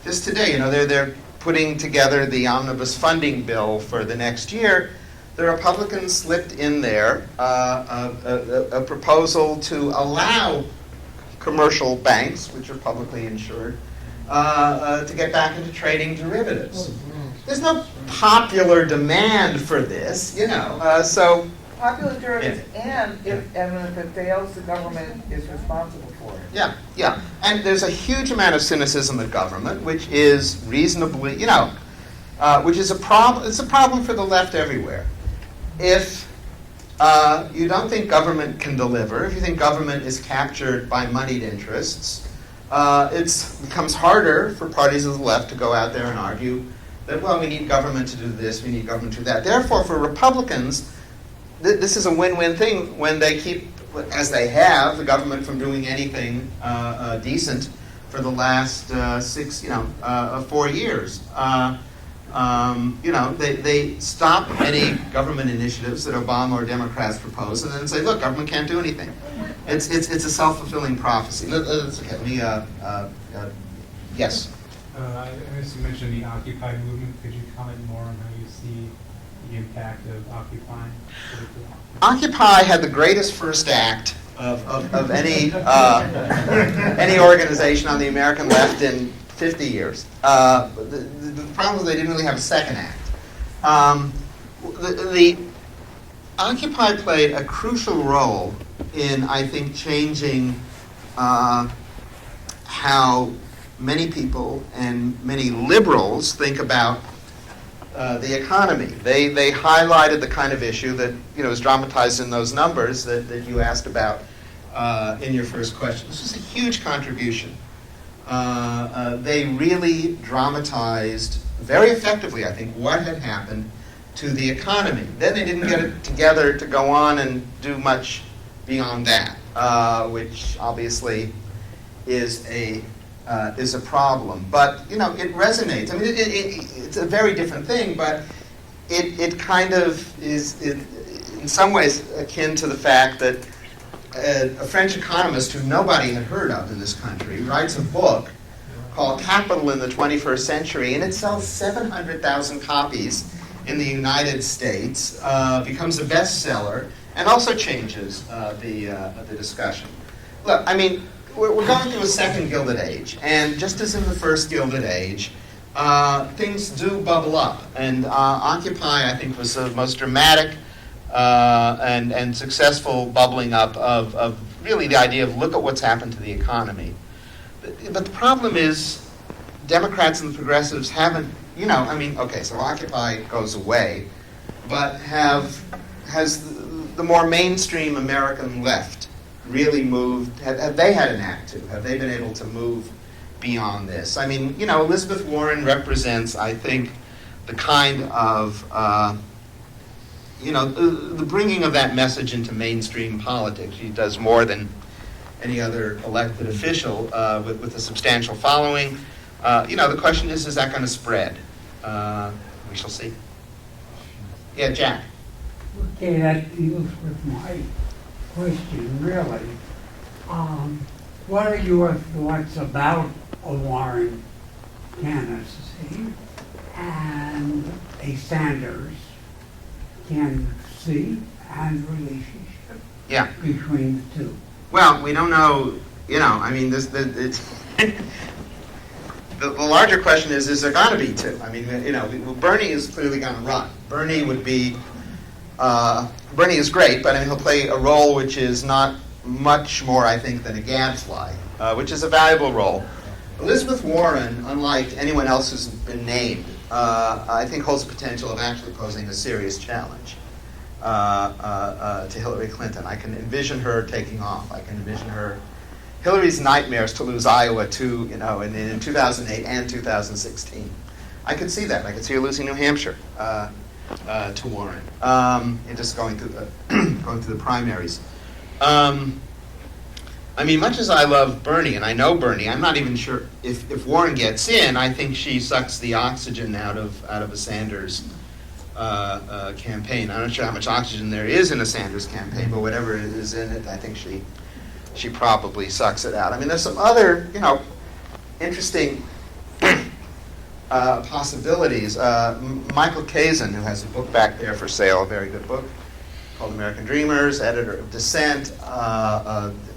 they're putting together the omnibus funding bill for the next year. The Republicans slipped in there a proposal to allow commercial banks, which are publicly insured, to get back into trading derivatives. there's no popular demand for this, you know. So Popular journalism, and if it fails, the government is responsible for it. yeah, yeah. And there's a huge amount of cynicism of government, which is reasonably, you know, which is a problem. It's a problem for the left everywhere. If you don't think government can deliver, if you think government is captured by moneyed interests, it becomes harder for parties of the left to go out there and argue that, well, we need government to do this, we need government to do that. Therefore, for Republicans, this is a win-win thing when they keep, as they have, the government from doing anything decent for the last 4 years. You know, they stop any government initiatives that Obama or Democrats propose, and then say, look, government can't do anything. It's a self-fulfilling prophecy. Let me, yes. I guess you mentioned the Occupy movement. Could you comment more on how you see the impact of Occupy? Occupy had the greatest first act of any any organization on the American left in 50 years. The problem is they didn't really have a second act. The Occupy played a crucial role in, I think, changing how many people and many liberals think about the economy. They highlighted the kind of issue that, you know, is dramatized in those numbers that you asked about in your first question. This was a huge contribution. They really dramatized very effectively, I think, what had happened to the economy. Then they didn't get it together to go on and do much beyond that, which obviously is a problem. But, you know, it resonates. I mean, it's a very different thing, but it kind of is in some ways akin to the fact that a French economist who nobody had heard of in this country writes a book called Capital in the 21st Century, and it sells 700,000 copies in the United States, becomes a bestseller, and also changes the discussion. Look, I mean, we're going through a second Gilded Age, and just as in the first Gilded Age, things do bubble up. And Occupy, I think, was the most dramatic and successful bubbling up of really the idea of look at what's happened to the economy. But the problem is Democrats and the progressives haven't, you know, I mean, okay, so Occupy goes away, but has the more mainstream American left really moved, have they had an act to? Have they been able to move beyond this? I mean, you know, Elizabeth Warren represents, I think, the kind of, you know, the bringing of that message into mainstream politics. She does more than any other elected official with a substantial following. You know, the question is that going to spread? We shall see. Yeah, Jack. Okay, that deals with my question, really. What are your thoughts about a Warren candidacy and a Sanders candidacy and relationship between the two? Well, we don't know, you know, I mean, it's the larger question is there going to be two? I mean, you know, Bernie is clearly going to run. Bernie would be, Bernie is great, but I mean, he'll play a role which is not much more, I think, than a gadfly, which is a valuable role. Elizabeth Warren, unlike anyone else who's been named, I think holds the potential of actually posing a serious challenge to Hillary Clinton. I can envision her taking off. I can envision her. Hillary's nightmares to lose Iowa to, you know, in 2008 and 2016. I could see that. I could see her losing New Hampshire to Warren, and just going through the primaries. I mean, much as I love Bernie, and I know Bernie, I'm not even sure if Warren gets in. I think she sucks the oxygen out of a Sanders campaign. I'm not sure how much oxygen there is in a Sanders campaign, but whatever it is in it, I think she probably sucks it out. I mean, there's some other, you know, interesting possibilities. Michael Kazin, who has a book back there for sale, a very good book, called American Dreamers, editor of Dissent,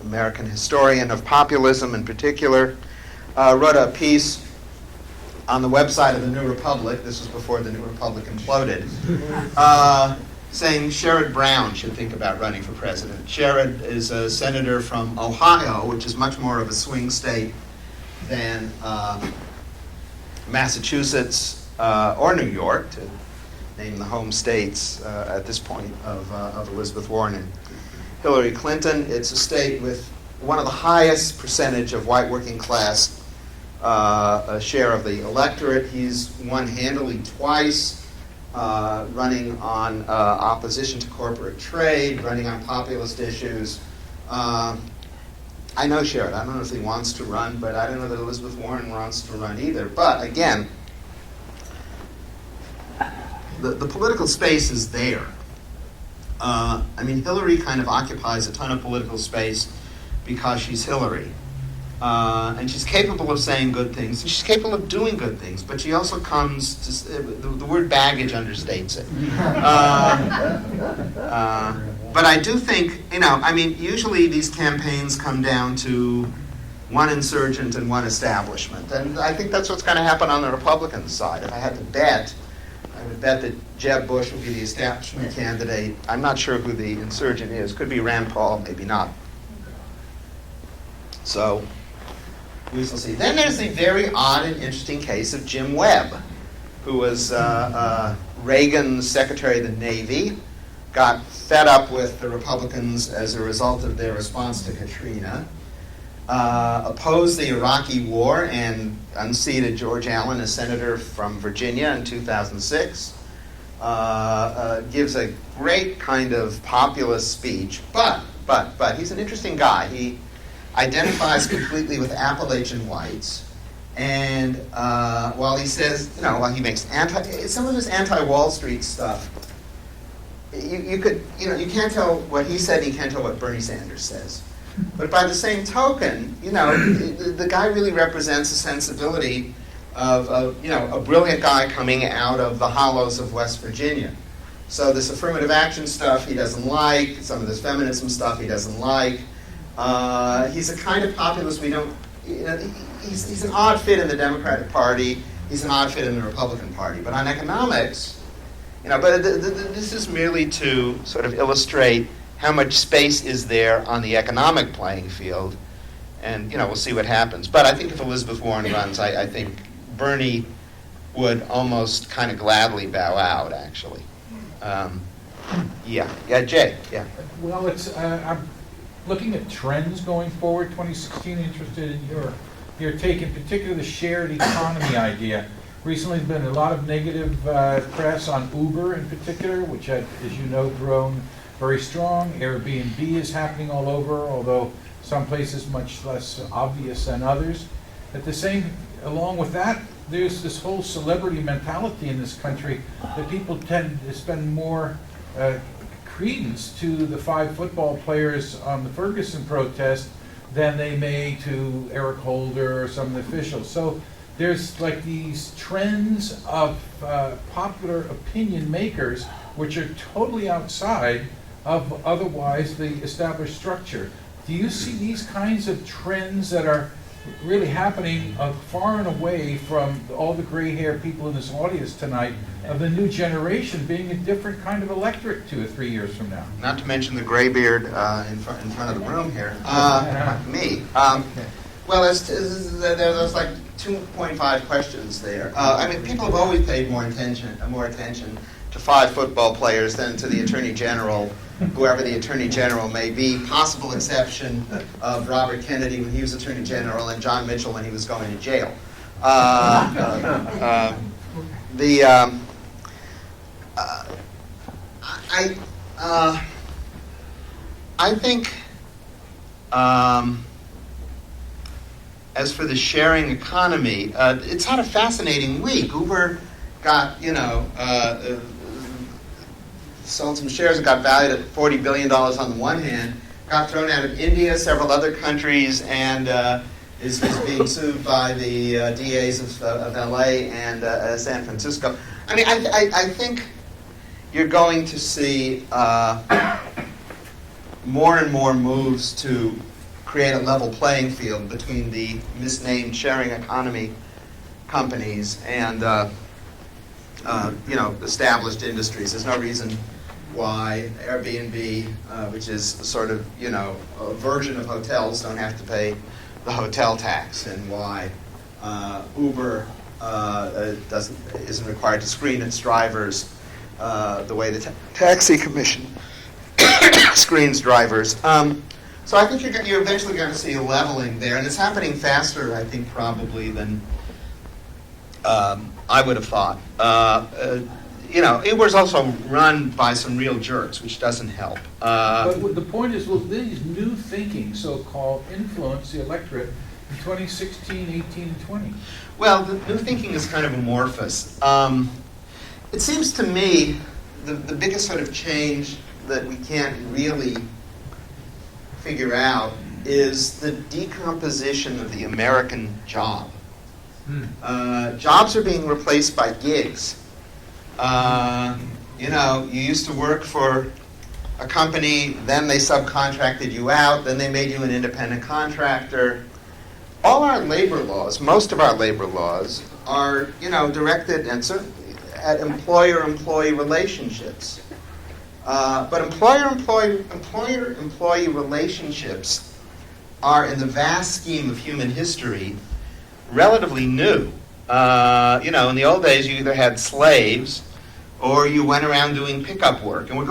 American historian of populism in particular, wrote a piece on the website of the New Republic, this was before the New Republic imploded, saying Sherrod Brown should think about running for president. Sherrod is a senator from Ohio, which is much more of a swing state than Massachusetts or New York, to name the home states at this point of Elizabeth Warren and Hillary Clinton. It's a state with one of the highest percentage of white working class share of the electorate. He's won handily twice, running on opposition to corporate trade, running on populist issues. I know Sherrod. I don't know if he wants to run, but I don't know that Elizabeth Warren wants to run either. But again, the political space is there. I mean, Hillary kind of occupies a ton of political space because she's Hillary. And she's capable of saying good things, and she's capable of doing good things, but she also comes to, the word baggage understates it. But I do think, I mean, usually these campaigns come down to one insurgent and one establishment. And I think that's what's going to happen on the Republican side. If I had to bet, I would bet that Jeb Bush will be the establishment candidate. I'm not sure who the insurgent is. Could be Rand Paul, maybe not. So we shall see. Then there's the very odd and interesting case of Jim Webb, who was Reagan's Secretary of the Navy, got fed up with the Republicans as a result of their response to Katrina, opposed the Iraqi war and unseated George Allen as senator from Virginia in 2006, gives a great kind of populist speech, but he's an interesting guy. He identifies completely with Appalachian whites, and while he says, while he makes some of his anti-Wall Street stuff, you can't tell what he said, you can't tell what Bernie Sanders says. But by the same token, the guy really represents a sensibility of a brilliant guy coming out of the hollows of West Virginia. So this affirmative action stuff he doesn't like, some of this feminism stuff he doesn't like. He's a kind of populist we don't, he's an odd fit in the Democratic Party, he's an odd fit in the Republican Party. But on economics, but this is merely to sort of illustrate how much space is there on the economic playing field, and we'll see what happens. But I think if Elizabeth Warren runs, I think Bernie would almost kind of gladly bow out, actually. Jay, yeah. Well, I'm looking at trends going forward, 2016, interested in your take, in particular the shared economy idea. Recently there's been a lot of negative press on Uber in particular, which had, as you know, grown very strong. Airbnb is happening all over, although some places much less obvious than others. Along with that, there's this whole celebrity mentality in this country that people tend to spend more credence to the 5 football players on the Ferguson protest than they may to Eric Holder or some of the officials. So there's like these trends of popular opinion makers which are totally outside of otherwise the established structure. Do you see these kinds of trends that are really happening far and away from all the gray-haired people in this audience tonight, of the new generation being a different kind of electorate 2 or 3 years from now? Not to mention the gray beard in front of the room here. Me. Well, there's like 2.5 questions there. I mean, people have always paid more attention to 5 football players than to the Attorney General, whoever the Attorney General may be, possible exception of Robert Kennedy when he was Attorney General and John Mitchell when he was going to jail. I think as for the sharing economy, it's had a fascinating week. Uber got, sold some shares and got valued at $40 billion on the one hand, got thrown out of India, several other countries, and is being sued by the DAs of LA and San Francisco. I mean, I think you're going to see more and more moves to create a level playing field between the misnamed sharing economy companies and established industries. There's no reason why Airbnb, which is sort of a version of hotels, don't have to pay the hotel tax, and why Uber isn't required to screen its drivers the way the taxi commission screens drivers. So I think you're eventually going to see a leveling there, and it's happening faster, I think, probably than I would have thought. Uber's also run by some real jerks, which doesn't help. But the point is, will these new thinking, so-called, influence the electorate in 2016, 18, and 20? Well, the new thinking is kind of amorphous. It seems to me the biggest sort of change that we can't really figure out is the decomposition of the American job. Jobs are being replaced by gigs. You used to work for a company, then they subcontracted you out, then they made you an independent contractor. All our labor laws, most of our labor laws, are directed and certainly at employer-employee relationships. But employer-employee relationships are, in the vast scheme of human history, relatively new. In the old days, you either had slaves or you went around doing pickup work, and we're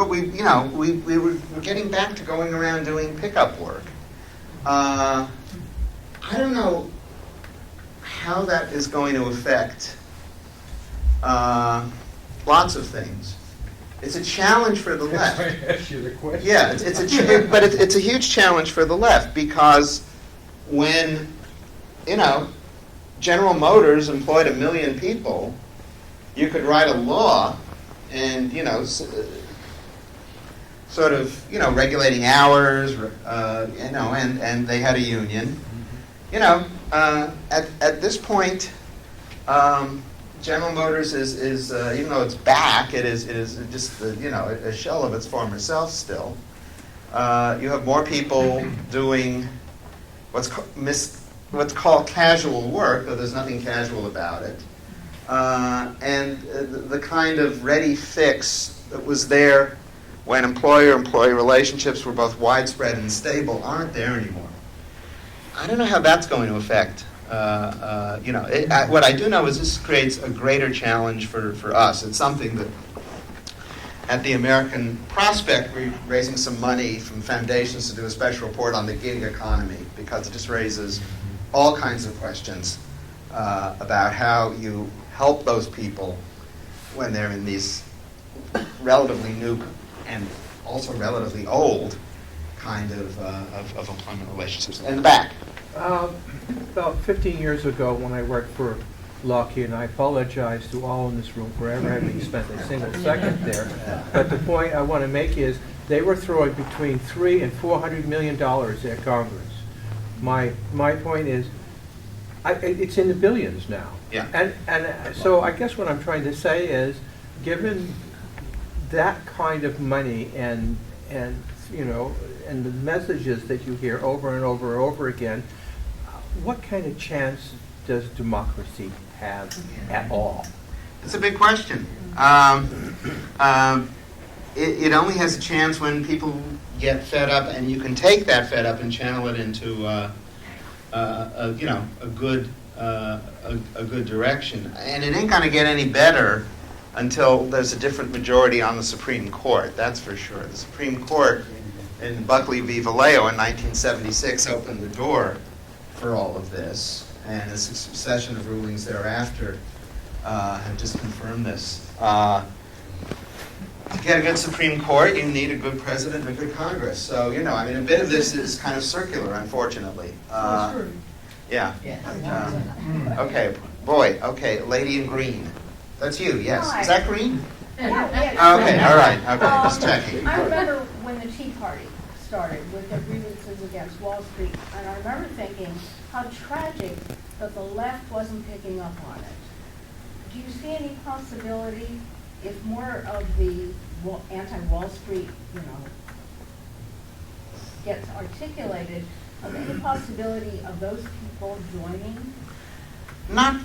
getting back to going around doing pickup work. I don't know how that is going to affect lots of things. It's a challenge for the left. That's why I asked you the question. Yeah, but it's a huge challenge for the left, because when General Motors employed 1 million people, you could write a law and sort of regulating hours, and they had a union. At this point, General Motors is even though it's back, it is just a shell of its former self still. You have more people doing what's called casual work, though there's nothing casual about it. And the kind of ready fix that was there when employer-employee relationships were both widespread and stable aren't there anymore. I don't know how that's going to affect. What I do know is this creates a greater challenge for us. It's something that at the American Prospect, we're raising some money from foundations to do a special report on the gig economy, because it just raises all kinds of questions about how you help those people when they're in these relatively new and also relatively old kind of employment relationships. In the back. About 15 years ago, when I worked for Lockheed, and I apologize to all in this room for ever having spent a single second there, but the point I want to make is they were throwing between $300 and $400 million at Congress. My point is, it's in the billions now. Yeah. And so I guess what I'm trying to say is, given that kind of money and the messages that you hear over and over and over again, what kind of chance does democracy have at all? It's a big question. It only has a chance when people get fed up, and you can take that fed up and channel it into a good direction. And it ain't going to get any better until there's a different majority on the Supreme Court. That's for sure. The Supreme Court in Buckley v. Vallejo in 1976 opened the door for all of this, and a succession of rulings thereafter have just confirmed this. To get a good Supreme Court, you need a good president and a good Congress. So, a bit of this is kind of circular, unfortunately. Yeah. Okay, boy, okay, lady in green. That's you, yes. Is that green? Okay, all right, okay, just checking. I remember when the Tea Party started with the grievances against Wall Street, and I remember thinking how tragic that the left wasn't picking up on it. Do you see any possibility, if more of the anti-Wall Street, gets articulated, of any possibility of those people joining? Not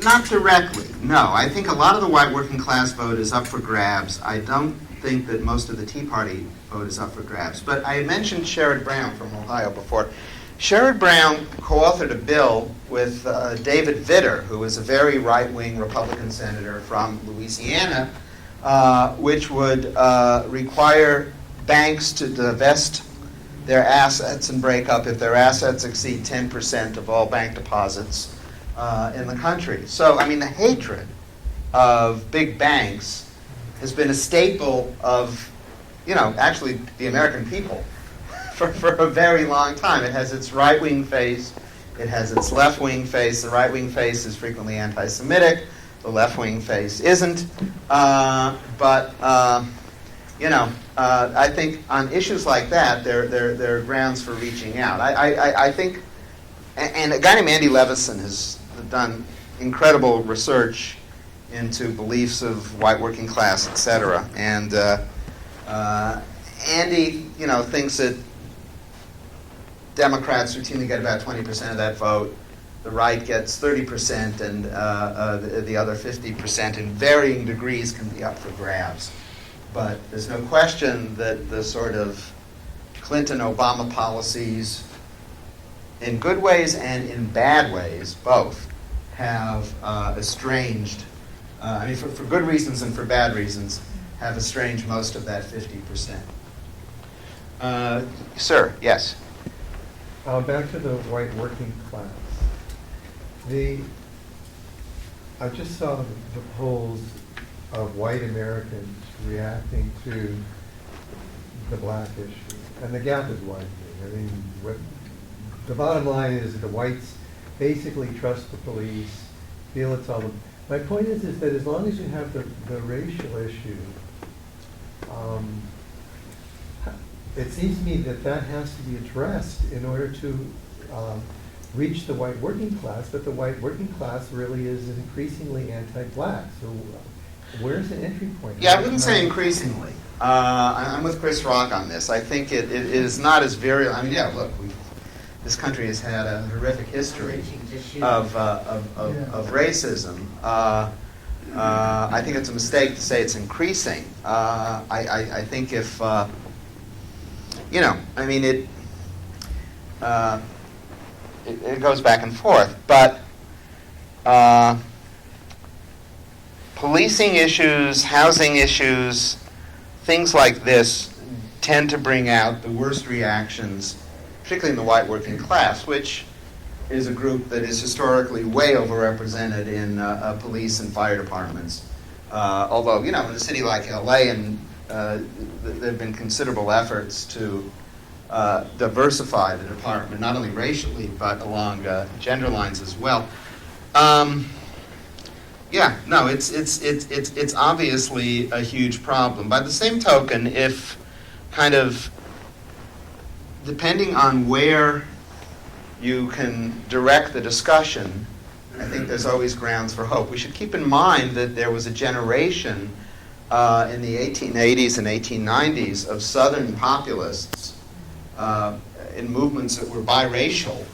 not directly, no. I think a lot of the white working class vote is up for grabs. I don't think that most of the Tea Party vote is up for grabs. But I mentioned Sherrod Brown from Ohio before. Sherrod Brown co-authored a bill with David Vitter, who is a very right-wing Republican senator from Louisiana, which would require banks to divest their assets and break up if their assets exceed 10% of all bank deposits in the country. So, I mean, the hatred of big banks has been a staple of, actually the American people for a very long time. It has its right-wing face, it has its left-wing face. The right-wing face is frequently anti-Semitic, the left-wing face isn't. I think on issues like that, there are grounds for reaching out. I think, and a guy named Andy Levison has done incredible research into beliefs of white working class, etc. And Andy, thinks that Democrats routinely get about 20% of that vote. The right gets 30%, and the other 50% in varying degrees can be up for grabs. But there's no question that the sort of Clinton-Obama policies, in good ways and in bad ways, both, have estranged, for good reasons and for bad reasons, have estranged most of that 50%. Sir, yes? Back to the white working class. I just saw the polls of white Americans reacting to the black issue, and the gap is widening. I mean, the bottom line is that the whites basically trust the police, feel it's all. My point is that as long as you have the racial issue, it seems to me that has to be addressed in order to reach the white working class, but the white working class really is increasingly anti-black. So where's the entry point? Yeah, I wouldn't say increasingly. I'm with Chris Rock on this. I think it is not as virulent. I mean, yeah, look, this country has had a horrific history of racism. I think it's a mistake to say it's increasing. I think if, it goes back and forth. But policing issues, housing issues, things like this tend to bring out the worst reactions, particularly in the white working class, which is a group that is historically way overrepresented in police and fire departments. Although, in a city like LA, and there have been considerable efforts to diversify the department, not only racially, but along gender lines as well. It's obviously a huge problem. By the same token, if kind of depending on where you can direct the discussion, I think there's always grounds for hope. We should keep in mind that there was a generation in the 1880s and 1890s of Southern populists in movements that were biracial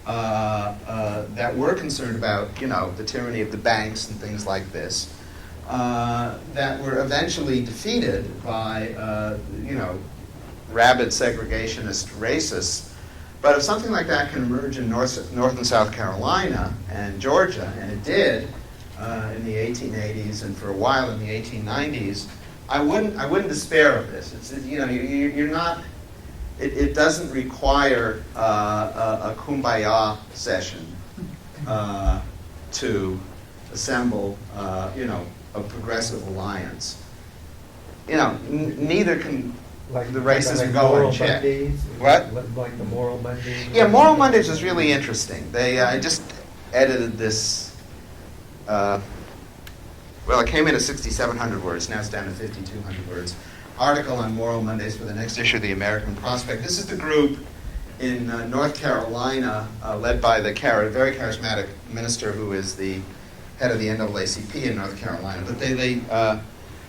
that were concerned about, the tyranny of the banks and things like this, that were eventually defeated by, rabid segregationist racists. But if something like that can emerge in North and South Carolina and Georgia, and it did in the 1880s and for a while in the 1890s, I wouldn't despair of this. You're not. It doesn't require a kumbaya session to assemble, a progressive alliance. Neither can the racism go unchecked. What? Like the Moral Mondays? Yeah, Moral Mondays is really interesting. I just edited this. It came in at 6,700 words. Now it's down to 5,200 words. Article on Moral Mondays for the next issue of the American Prospect. This is the group in North Carolina, led by the very charismatic minister who is the head of the NAACP in North Carolina. But they've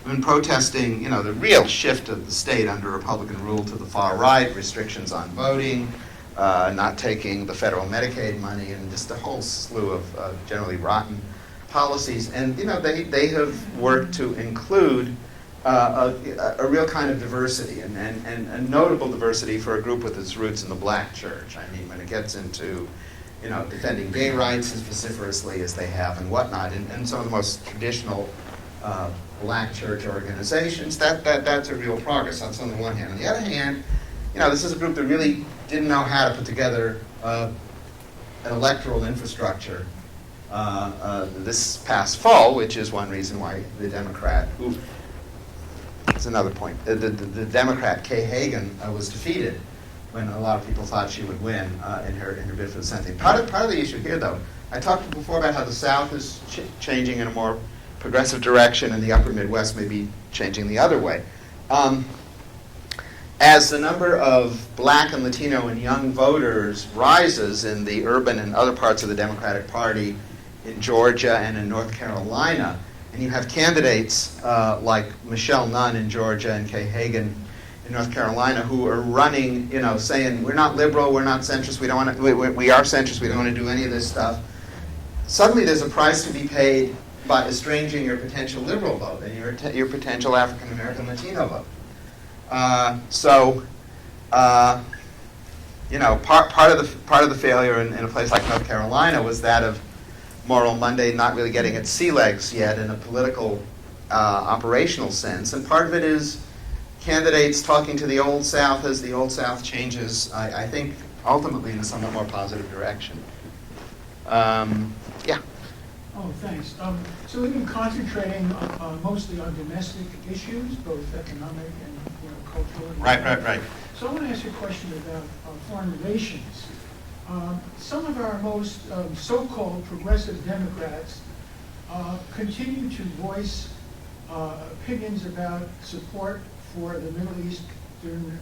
been protesting, the real shift of the state under Republican rule to the far right, restrictions on voting, not taking the federal Medicaid money, and just a whole slew of generally rotten policies, and they have worked to include a real kind of diversity and a notable diversity for a group with its roots in the black church. I mean, when it gets into defending gay rights as vociferously as they have and whatnot, and some of the most traditional black church organizations, that's a real progress. That's on the one hand. On the other hand, this is a group that really didn't know how to put together an electoral infrastructure this past fall, which is one reason why the Democrat, that's another point, the Democrat Kay Hagan was defeated when a lot of people thought she would win in her bid for the Senate. Part of the issue here, though, I talked before about how the South is changing in a more progressive direction, and the Upper Midwest may be changing the other way. As the number of black and Latino and young voters rises in the urban and other parts of the Democratic Party in Georgia and in North Carolina, and you have candidates like Michelle Nunn in Georgia and Kay Hagan in North Carolina who are running, saying we're not liberal, we're not centrist, we are centrist, we don't want to do any of this stuff. Suddenly there's a price to be paid by estranging your potential liberal vote and your potential African American Latino vote. Part of the failure in a place like North Carolina was that of Moral Monday not really getting its sea legs yet in a political, operational sense, and part of it is candidates talking to the Old South as the Old South changes, I think, ultimately in a somewhat more positive direction. Yeah. Oh, thanks. So we've been concentrating mostly on domestic issues, both economic and cultural. Right. So I want to ask you a question about foreign relations. Some of our most so-called progressive Democrats continue to voice opinions about support for the Middle East during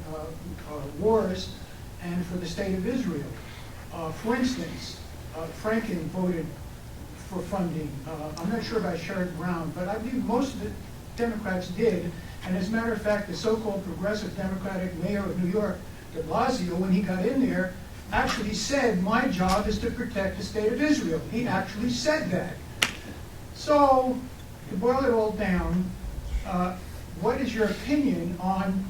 wars and for the state of Israel. For instance, Franken voted for funding. I'm not sure about Sherrod Brown, but I believe most of the Democrats did. And as a matter of fact, the so-called progressive Democratic mayor of New York, de Blasio, when he got in there, actually said, my job is to protect the state of Israel. He actually said that. So, to boil it all down, what is your opinion on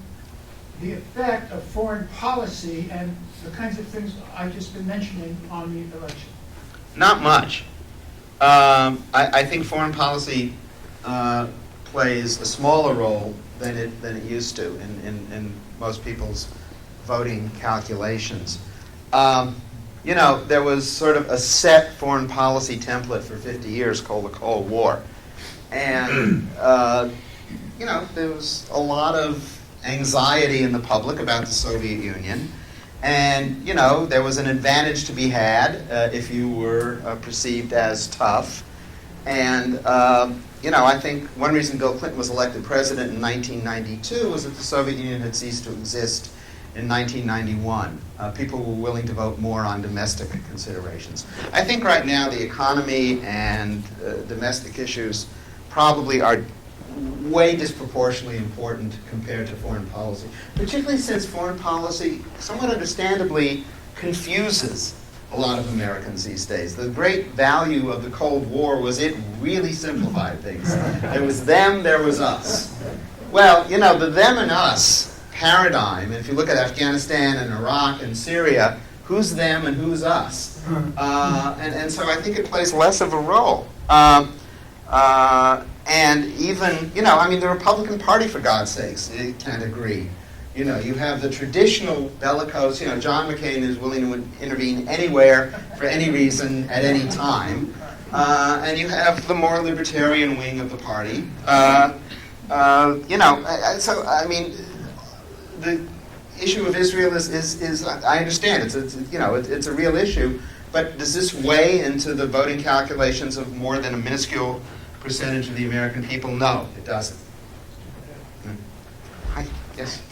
the effect of foreign policy and the kinds of things I've just been mentioning on the election? Not much. I think foreign policy plays a smaller role than it used to in most people's voting calculations. There was sort of a set foreign policy template for 50 years called the Cold War. And, there was a lot of anxiety in the public about the Soviet Union. And, there was an advantage to be had if you were perceived as tough. And, I think one reason Bill Clinton was elected president in 1992 was that the Soviet Union had ceased to exist in 1991. People were willing to vote more on domestic considerations. I think right now the economy and domestic issues probably are way disproportionately important compared to foreign policy, particularly since foreign policy, somewhat understandably, confuses a lot of Americans these days. The great value of the Cold War was it really simplified things. There was them, there was us. Well, the them and us paradigm, if you look at Afghanistan and Iraq and Syria, who's them and who's us? And so I think it plays less of a role. And even, the Republican Party, for God's sakes, it can't agree. You have the traditional bellicose, John McCain is willing to intervene anywhere, for any reason, at any time. And you have the more libertarian wing of the party. The issue of Israel is I understand, it's a real issue, but does this weigh into the voting calculations of more than a minuscule percentage of the American people? No, it doesn't. Hi, yes?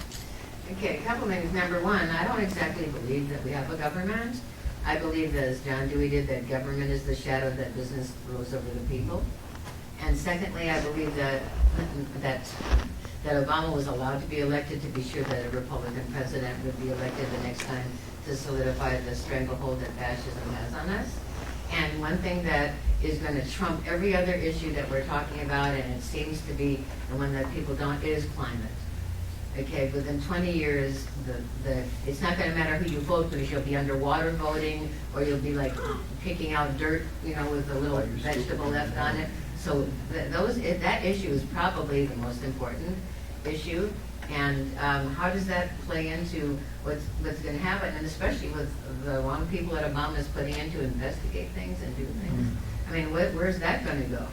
Okay, a couple things. Number one, I don't exactly believe that we have a government. I believe that, as John Dewey did, that government is the shadow that business throws over the people. And secondly, I believe that Obama was allowed to be elected to be sure that a Republican president would be elected the next time to solidify the stranglehold that fascism has on us. And one thing that is going to trump every other issue that we're talking about, and it seems to be the one that people don't, is climate. Okay, within 20 years, it's not going to matter who you vote because you'll be underwater voting, or you'll be like picking out dirt, you know, with a little vegetable left on it. So that issue is probably the most important issue. And how does that play into what's going to happen, and especially with the wrong people that Obama's putting in to investigate things and do things? I mean, where's that going to go?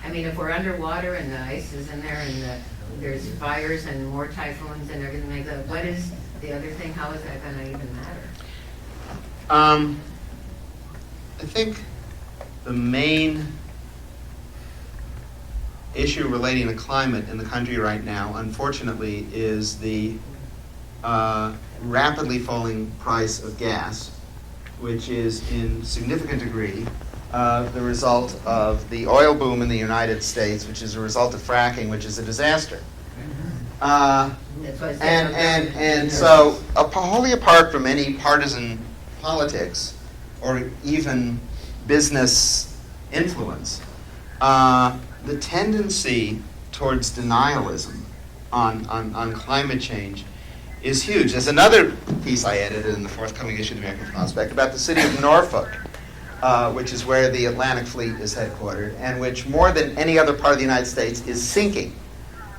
I mean, if we're underwater and the ice is in there and there's fires and more typhoons and everything like that, what is the other thing? How is that going to even matter? I think the main issue relating to climate in the country right now, unfortunately, is the rapidly falling price of gas, which is in significant degree the result of the oil boom in the United States, which is a result of fracking, which is a disaster. And so, wholly apart from any partisan politics or even business influence, the tendency towards denialism on climate change is huge. There's another piece I edited in the forthcoming issue of the American Prospect about the city of Norfolk, which is where the Atlantic Fleet is headquartered, and which more than any other part of the United States is sinking.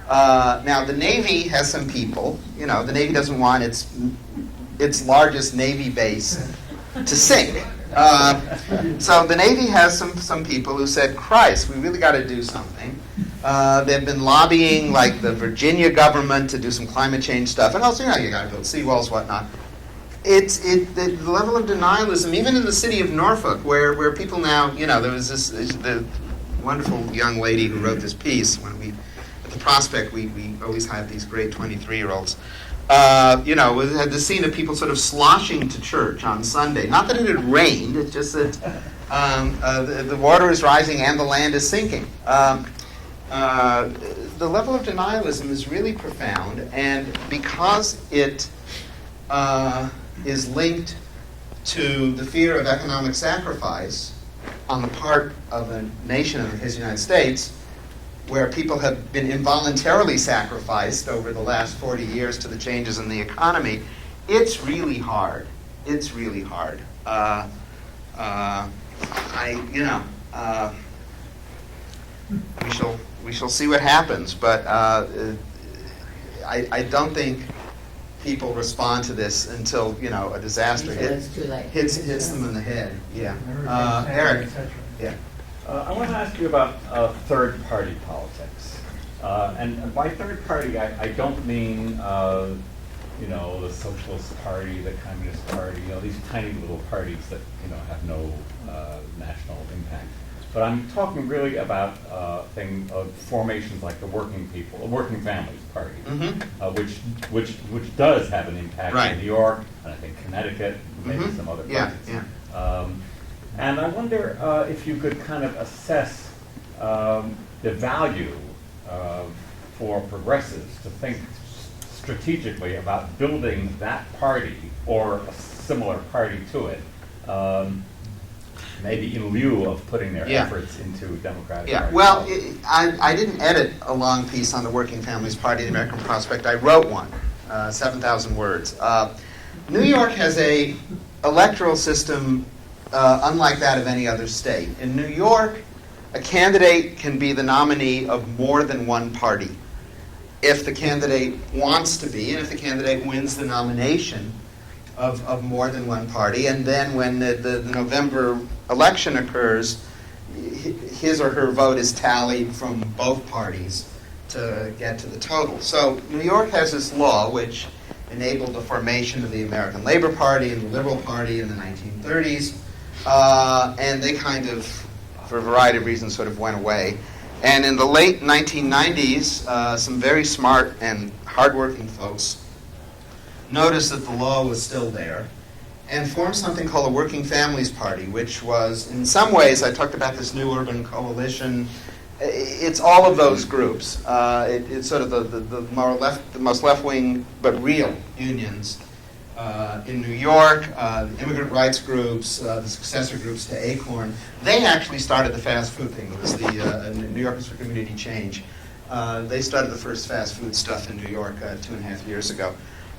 Now, the Navy has some people. You know, the Navy doesn't want its largest Navy base to sink. So the Navy has some people who said, Christ, we really got to do something. They've been lobbying, like, the Virginia government to do some climate change stuff. And also, you know, you got to build seawalls, whatnot. The level of denialism, even in the city of Norfolk, where people now, you know, there was the wonderful young lady who wrote this piece. When at the Prospect, we always have these great 23-year-olds. You know, had the scene of people sort of sloshing to church on Sunday. Not that it had rained, it's just that the water is rising and the land is sinking. The level of denialism is really profound, and because it is linked to the fear of economic sacrifice on the part of a nation of the United States, where people have been involuntarily sacrificed over the last 40 years to the changes in the economy, it's really hard. It's really hard. We shall see what happens, but I don't think people respond to this until, you know, a disaster hits them in the head. Yeah. Eric. Yeah. I want to ask you about third-party politics. And by third party, I don't mean, you know, the Socialist Party, the Communist Party, you know, these tiny little parties that, you know, have no national impact. But I'm talking really about formations like the Working Families Party, which does have an impact in New York, and I think Connecticut, maybe some other places. Yeah. And I wonder if you could kind of assess the value for progressives to think strategically about building that party or a similar party to it, maybe in lieu of putting their efforts into Democratic parties. Well, I didn't edit a long piece on the Working Families Party, the American Prospect. I wrote one, 7,000 words. New York has a electoral system unlike that of any other state. In New York, a candidate can be the nominee of more than one party if the candidate wants to be, and if the candidate wins the nomination of more than one party. And then when the November election occurs, his or her vote is tallied from both parties to get to the total. So New York has this law which enabled the formation of the American Labor Party and the Liberal Party in the 1930s. And they kind of, for a variety of reasons, sort of went away. And in the late 1990s, some very smart and hardworking folks noticed that the law was still there and formed something called the Working Families Party, which was, in some ways, I talked about this new urban coalition. It's all of those groups. It's sort of the most left-wing but real unions in New York, the immigrant rights groups, the successor groups to ACORN, they actually started the fast food thing. It was the New Yorkers for Community Change. They started the first fast food stuff in New York 2.5 years ago.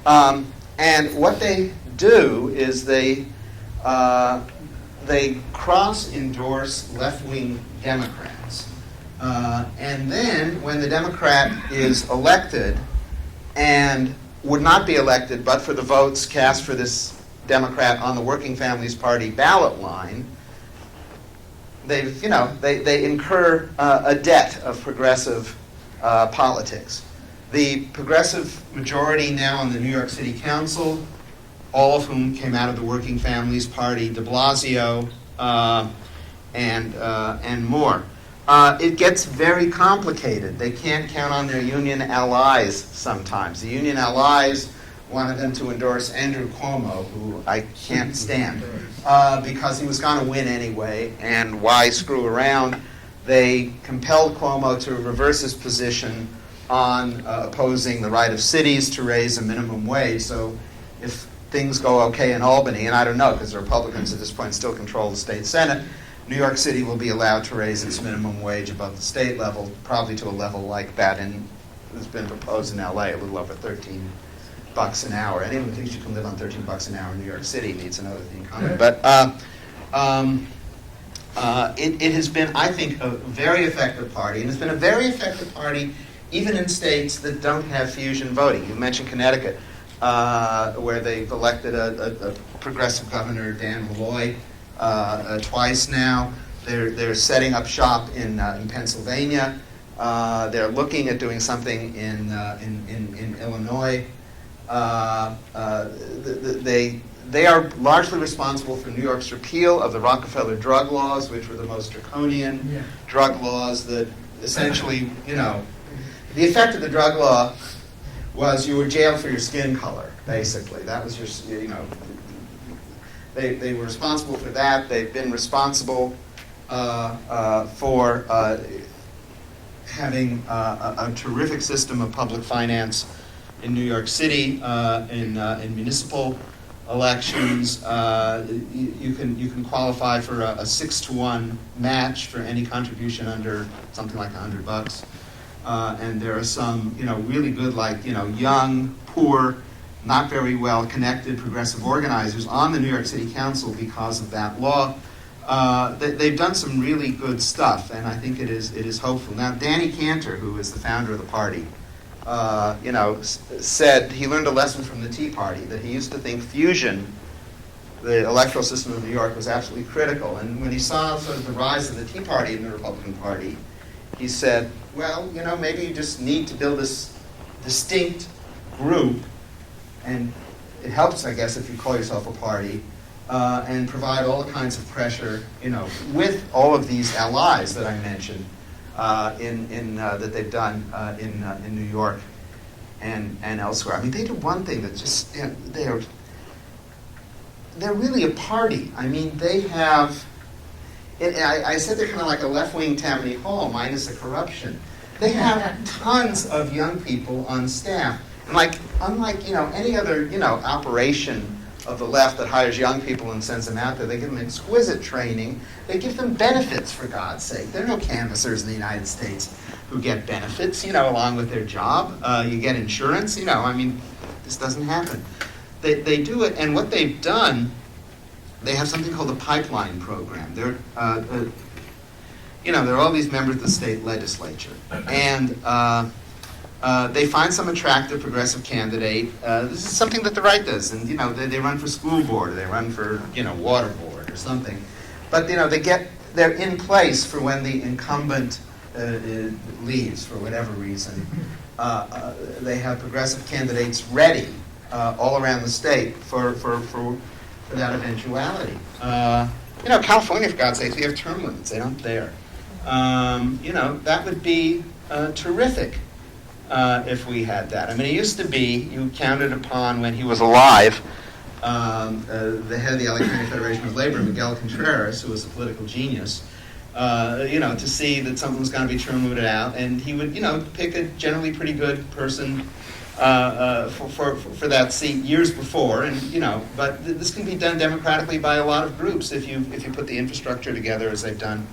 And what they do is they cross-endorse left-wing Democrats. And then when the Democrat is elected and would not be elected but for the votes cast for this Democrat on the Working Families Party ballot line, they incur a debt of progressive politics. The progressive majority now on the New York City Council, all of whom came out of the Working Families Party, de Blasio, and more. It gets very complicated. They can't count on their union allies sometimes. The union allies wanted them to endorse Andrew Cuomo, who I can't stand, because he was going to win anyway, and why screw around? They compelled Cuomo to reverse his position on opposing the right of cities to raise a minimum wage. So if things go okay in Albany, and I don't know because the Republicans at this point still control the state Senate, New York City will be allowed to raise its minimum wage above the state level, probably to a level like that has been proposed in LA, a little over $13 an hour. Anyone who thinks you can live on $13 an hour in New York City needs another thing coming. But it has been, I think, a very effective party, and it's been a very effective party even in states that don't have fusion voting. You mentioned Connecticut, where they've elected a progressive governor, Dan Malloy, twice now. They're setting up shop in Pennsylvania. They're looking at doing something in Illinois. They are largely responsible for New York's repeal of the Rockefeller drug laws, which were the most draconian drug laws that essentially, the effect of the drug law was you were jailed for your skin color, basically. That was your, they were responsible for that. They've been responsible for having a terrific system of public finance in New York City, in municipal elections. You can qualify for a 6-to-1 match for any contribution under something like $100. And there are some, really good, young, poor, not very well connected progressive organizers on the New York City Council because of that law. They've done some really good stuff, and I think it is hopeful. Now, Danny Cantor, who is the founder of the party, said he learned a lesson from the Tea Party, that he used to think fusion, the electoral system of New York, was absolutely critical. And when he saw sort of the rise of the Tea Party in the Republican Party, he said, well, maybe you just need to build this distinct group, and it helps, I guess, if you call yourself a party, and provide all the kinds of pressure, with all of these allies that I mentioned, that they've done in New York and elsewhere. I mean, they do one thing that just, they're really a party. I mean, they have, I said they're kind of like a left-wing Tammany Hall minus the corruption. They have tons of young people on staff. And unlike, any other, operation of the left that hires young people and sends them out there, they give them exquisite training. They give them benefits, for God's sake. There are no canvassers in the United States who get benefits, along with their job. You get insurance, this doesn't happen. They do it, and what they've done, they have something called the pipeline program. There are all these members of the state legislature, and they find some attractive progressive candidate. This is something that the right does, and they run for school board, or they run for water board or something. But they're in place for when the incumbent leaves for whatever reason. They have progressive candidates ready all around the state for that eventuality. California, for God's sakes, we have term limits. They don't there. That would be terrific. If we had that. I mean, it used to be, you counted upon when he was alive, the head of the LA County Federation of Labor, Miguel Contreras, who was a political genius, to see that something was going to be term limited out, and he would, pick a generally pretty good person for that seat years before, and but this can be done democratically by a lot of groups if you put the infrastructure together as they've done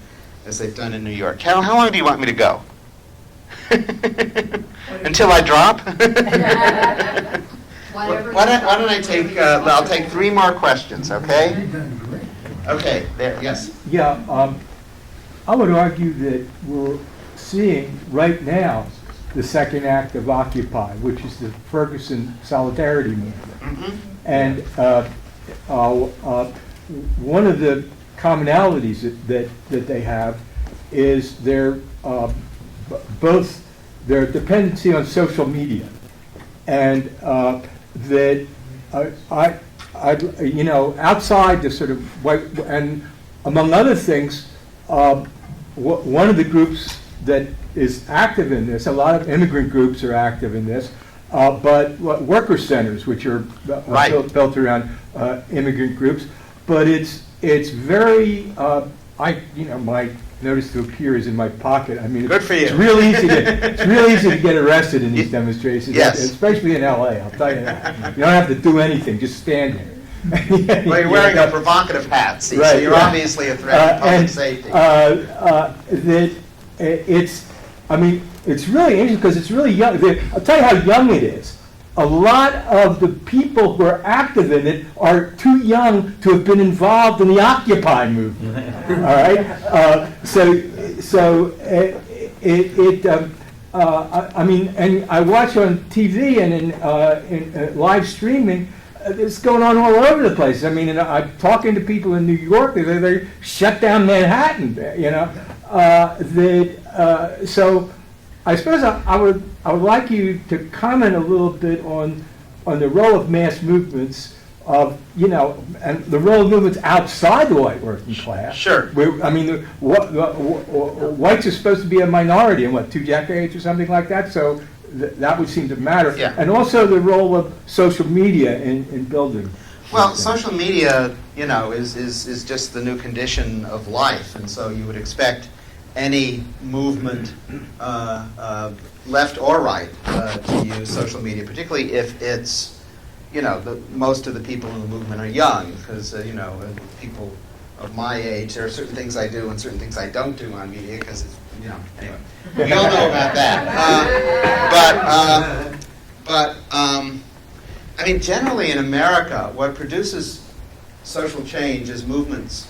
in New York. Carol, how long do you want me to go? Until I drop? Why don't I take? I'll take 3 more questions. Okay. Okay. There. Yes. Yeah, I would argue that we're seeing right now the second act of Occupy, which is the Ferguson Solidarity Movement. Mm-hmm. And one of the commonalities that they have is both their dependency on social media, and that outside the sort of white, and among other things, one of the groups that is active in this, a lot of immigrant groups are active in this, but worker centers, which are built around immigrant groups, but it's very, my notice to appear is in my pocket. I mean, good for you. It's real easy to get arrested in these demonstrations, yes. Especially in LA, I'll tell you that. You don't have to do anything, just stand there. Well, you're wearing a provocative hat, see, right, so you're obviously a threat to public safety. It's really interesting because it's really young. I'll tell you how young it is. A lot of the people who are active in it are too young to have been involved in the Occupy movement. All right, and I watch on TV and in live streaming. It's going on all over the place. I mean, and I'm talking to people in New York. They shut down Manhattan. So I suppose I would like you to comment a little bit on the role of mass movements and the role of movements outside the white working class. Sure. Whites are supposed to be a minority in 2 decades or something like that. So that would seem to matter. Yeah. And also the role of social media in building. Well, social media, is just the new condition of life, and so you would expect any movement, left or right, to use social media, particularly if it's, most of the people in the movement are young, because, people of my age, there are certain things I do and certain things I don't do on media, because it's, anyway, we all know about that. Generally in America, what produces social change is movements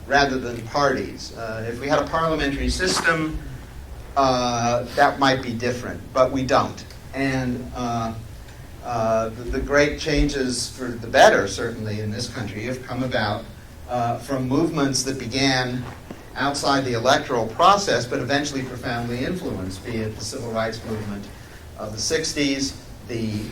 rather than parties. If we had a parliamentary system, that might be different, but we don't. And the great changes for the better, certainly in this country, have come about from movements that began outside the electoral process, but eventually profoundly influenced, be it the civil rights movement of the 60s, the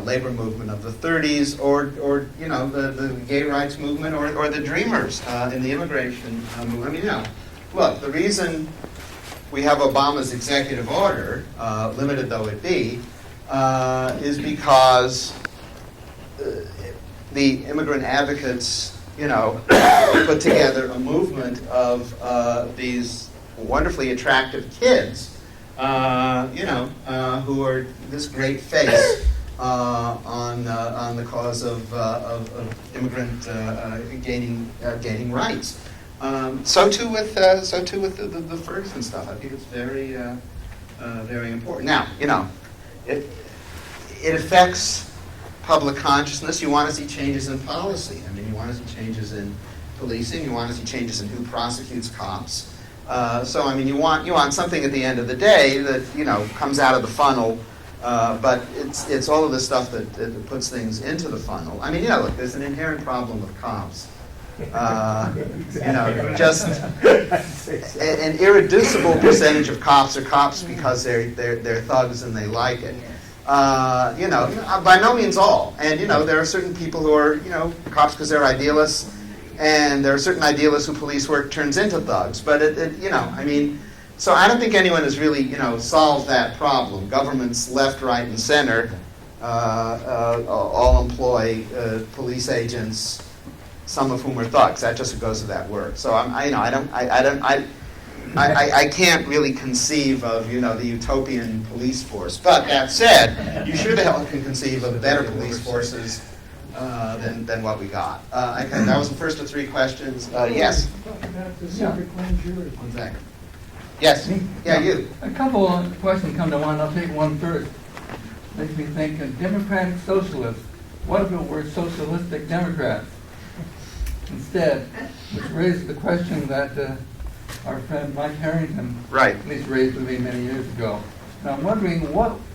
labor movement of the 30s, or the gay rights movement, or the Dreamers in the immigration movement. Look, the reason we have Obama's executive order, limited though it be, is because the immigrant advocates, put together a movement of these wonderfully attractive kids, who are this great face on the cause of immigrant gaining rights. So too with the Ferguson stuff. I think it's very very important. Now, it affects public consciousness. You want to see changes in policy. You want to see changes in policing. You want to see changes in who prosecutes cops. So you want something at the end of the day that comes out of the funnel. But it's all of the stuff that puts things into the funnel. Look, there's an inherent problem with cops. Just an irreducible percentage of cops are cops because they're thugs and they like it. By no means all. And there are certain people who are cops because they're idealists, and there are certain idealists who police work turns into thugs. But so I don't think anyone has really solved that problem. Governments, left, right, and center, all employ police agents, some of whom are thugs. That just goes to that work. So I can't really conceive of, the utopian police force. But that said, you sure the hell can conceive of better police forces than what we got. Okay, that was the first of 3 questions. Yes? Talk about the secret grand jury. 1 second. Yes? Yeah, you. A couple of questions come to mind. I'll take one first. Makes me think of democratic socialists. What if it were socialistic Democrats instead? Which raises the question that our friend Mike Harrington at least raised with me many years ago. And I'm wondering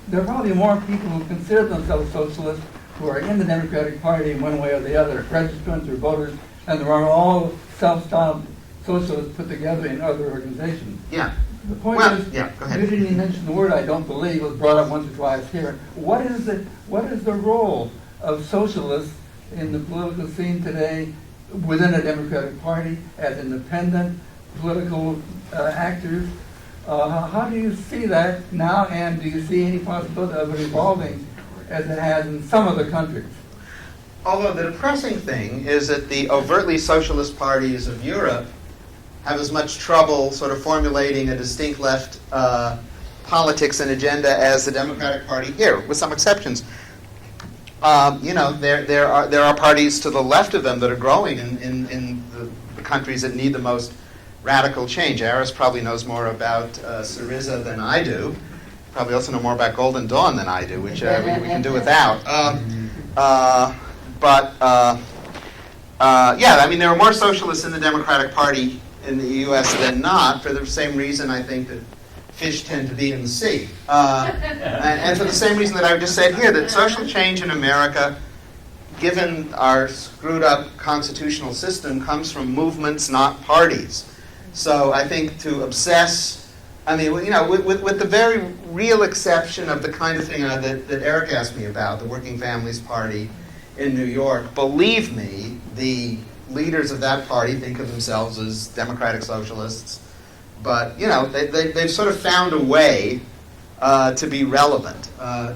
there are probably more people who consider themselves socialists who are in the Democratic Party in one way or the other, registrants or voters, and there are all self-styled socialists put together in other organizations. Yeah. The point is, go ahead. you didn't even mention the word "I don't believe" was brought up once or twice here. What is the role of socialists in the political scene today within the Democratic Party as independent political actors? How do you see that now, and do you see any possibility of it evolving as it has in some other countries? Although the depressing thing is that the overtly socialist parties of Europe have as much trouble sort of formulating a distinct left politics and agenda as the Democratic Party here, with some exceptions. There are parties to the left of them that are growing in the countries that need the most radical change. Aris probably knows more about Syriza than I do. Probably also know more about Golden Dawn than I do, which we can do without. There are more socialists in the Democratic Party in the U.S. than not, for the same reason I think that fish tend to be in the sea. And for the same reason that I just said here, that social change in America, given our screwed up constitutional system, comes from movements, not parties. So I think to obsess, with the very real exception of the kind of thing that Eric asked me about, the Working Families Party in New York, believe me, the leaders of that party think of themselves as democratic socialists, but they've sort of found a way to be relevant. I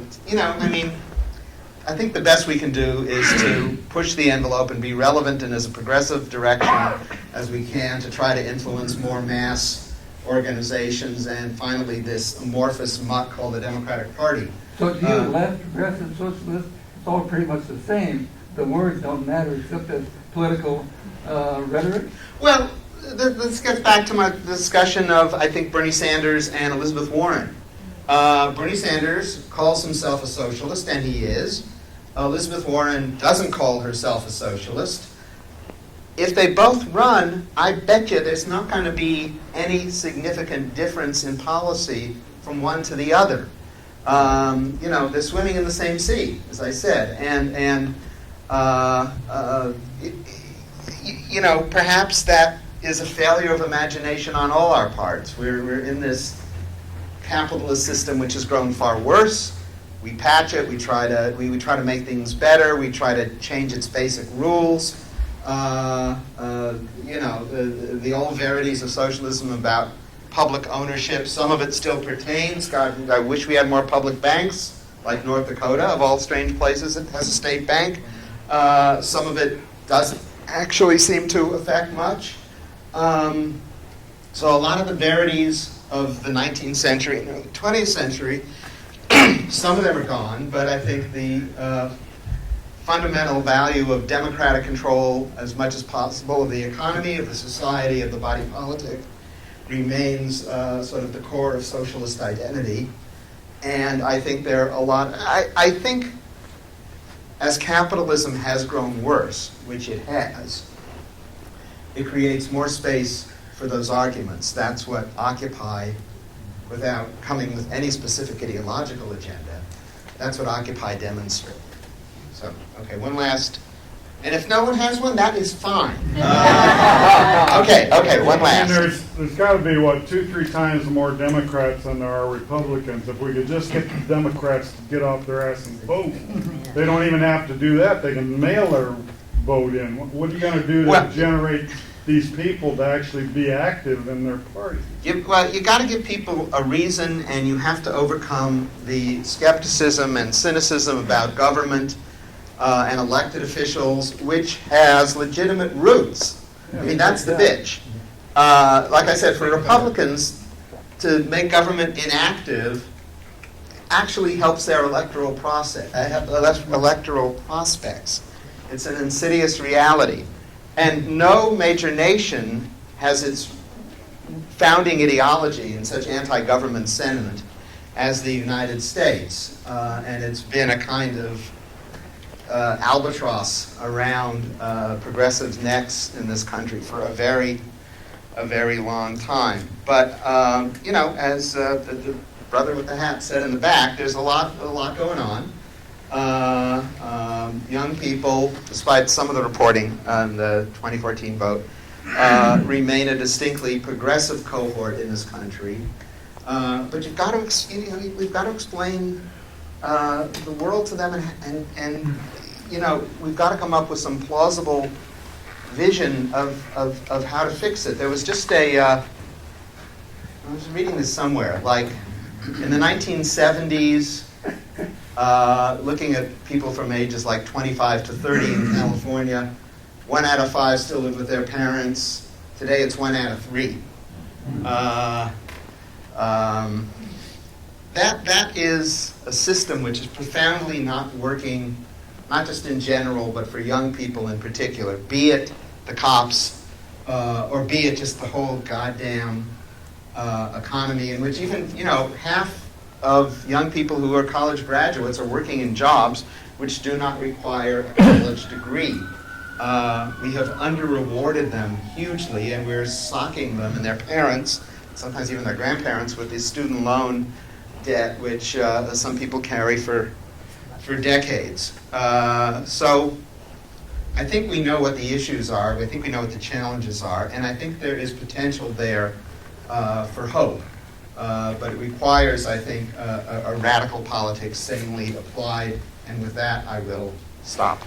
think the best we can do is to push the envelope and be relevant in as a progressive direction as we can to try to influence more mass organizations and finally this amorphous muck called the Democratic Party. So to you, left, progressive, socialist, it's all pretty much the same. The words don't matter except as political rhetoric? Well, this gets back to my discussion of, I think, Bernie Sanders and Elizabeth Warren. Bernie Sanders calls himself a socialist, and he is. Elizabeth Warren doesn't call herself a socialist. If they both run, I bet you there's not going to be any significant difference in policy from one to the other. They're swimming in the same sea, as I said, and perhaps that is a failure of imagination on all our parts. We're in this capitalist system which has grown far worse. We patch it. We try to make things better. We try to change its basic rules. The old verities of socialism about public ownership. Some of it still pertains. God, I wish we had more public banks, like North Dakota, of all strange places. It has a state bank. Some of it doesn't actually seem to affect much. So a lot of the verities of the 19th century and early 20th century, some of them are gone, but I think the fundamental value of democratic control as much as possible of the economy, of the society, of the body politic remains sort of the core of socialist identity. And I think there are a lot, I think as capitalism has grown worse, which it has, it creates more space for those arguments. That's what Occupy, without coming with any specific ideological agenda, that's what Occupy demonstrated. So, okay, one last, and if no one has one, that is fine. Okay, one last. And there's got to be, 2-3 times more Democrats than there are Republicans. If we could just get the Democrats to get off their ass and vote, they don't even have to do that. They can mail their vote in. What are you going to do to generate these people to actually be active in their party? You got to give people a reason, and you have to overcome the skepticism and cynicism about government and elected officials, which has legitimate roots. I mean, that's the bitch. like I said, for Republicans, to make government inactive actually helps their electoral process, electoral prospects. It's an insidious reality. And no major nation has its founding ideology in such anti-government sentiment as the United States. And it's been a kind of albatross around progressives' necks in this country for a very long time. But, you know, as the brother with the hat said in the back, there's a lot going on. Young people, despite some of the reporting on the 2014 vote, remain a distinctly progressive cohort in this country. But you've got to, we've got to explain the world to them, and you know, we've got to come up with some plausible vision of how to fix it. There was just I was reading this somewhere, like in the 1970s, looking at people from ages like 25 to 30 in California, 1 out of 5 still live with their parents. Today it's 1 out of 3. That is a system which is profoundly not working, not just in general, but for young people in particular, be it the cops, or be it just the whole goddamn economy, in which even, you know, half of young people who are college graduates are working in jobs which do not require a college degree. We have under-rewarded them hugely, and we're socking them and their parents, sometimes even their grandparents, with the student loan debt, which some people carry for decades. So I think we know what the issues are. I think we know what the challenges are, and I think there is potential there for hope. But it requires, I think, a radical politics sanely applied. And with that, I will stop.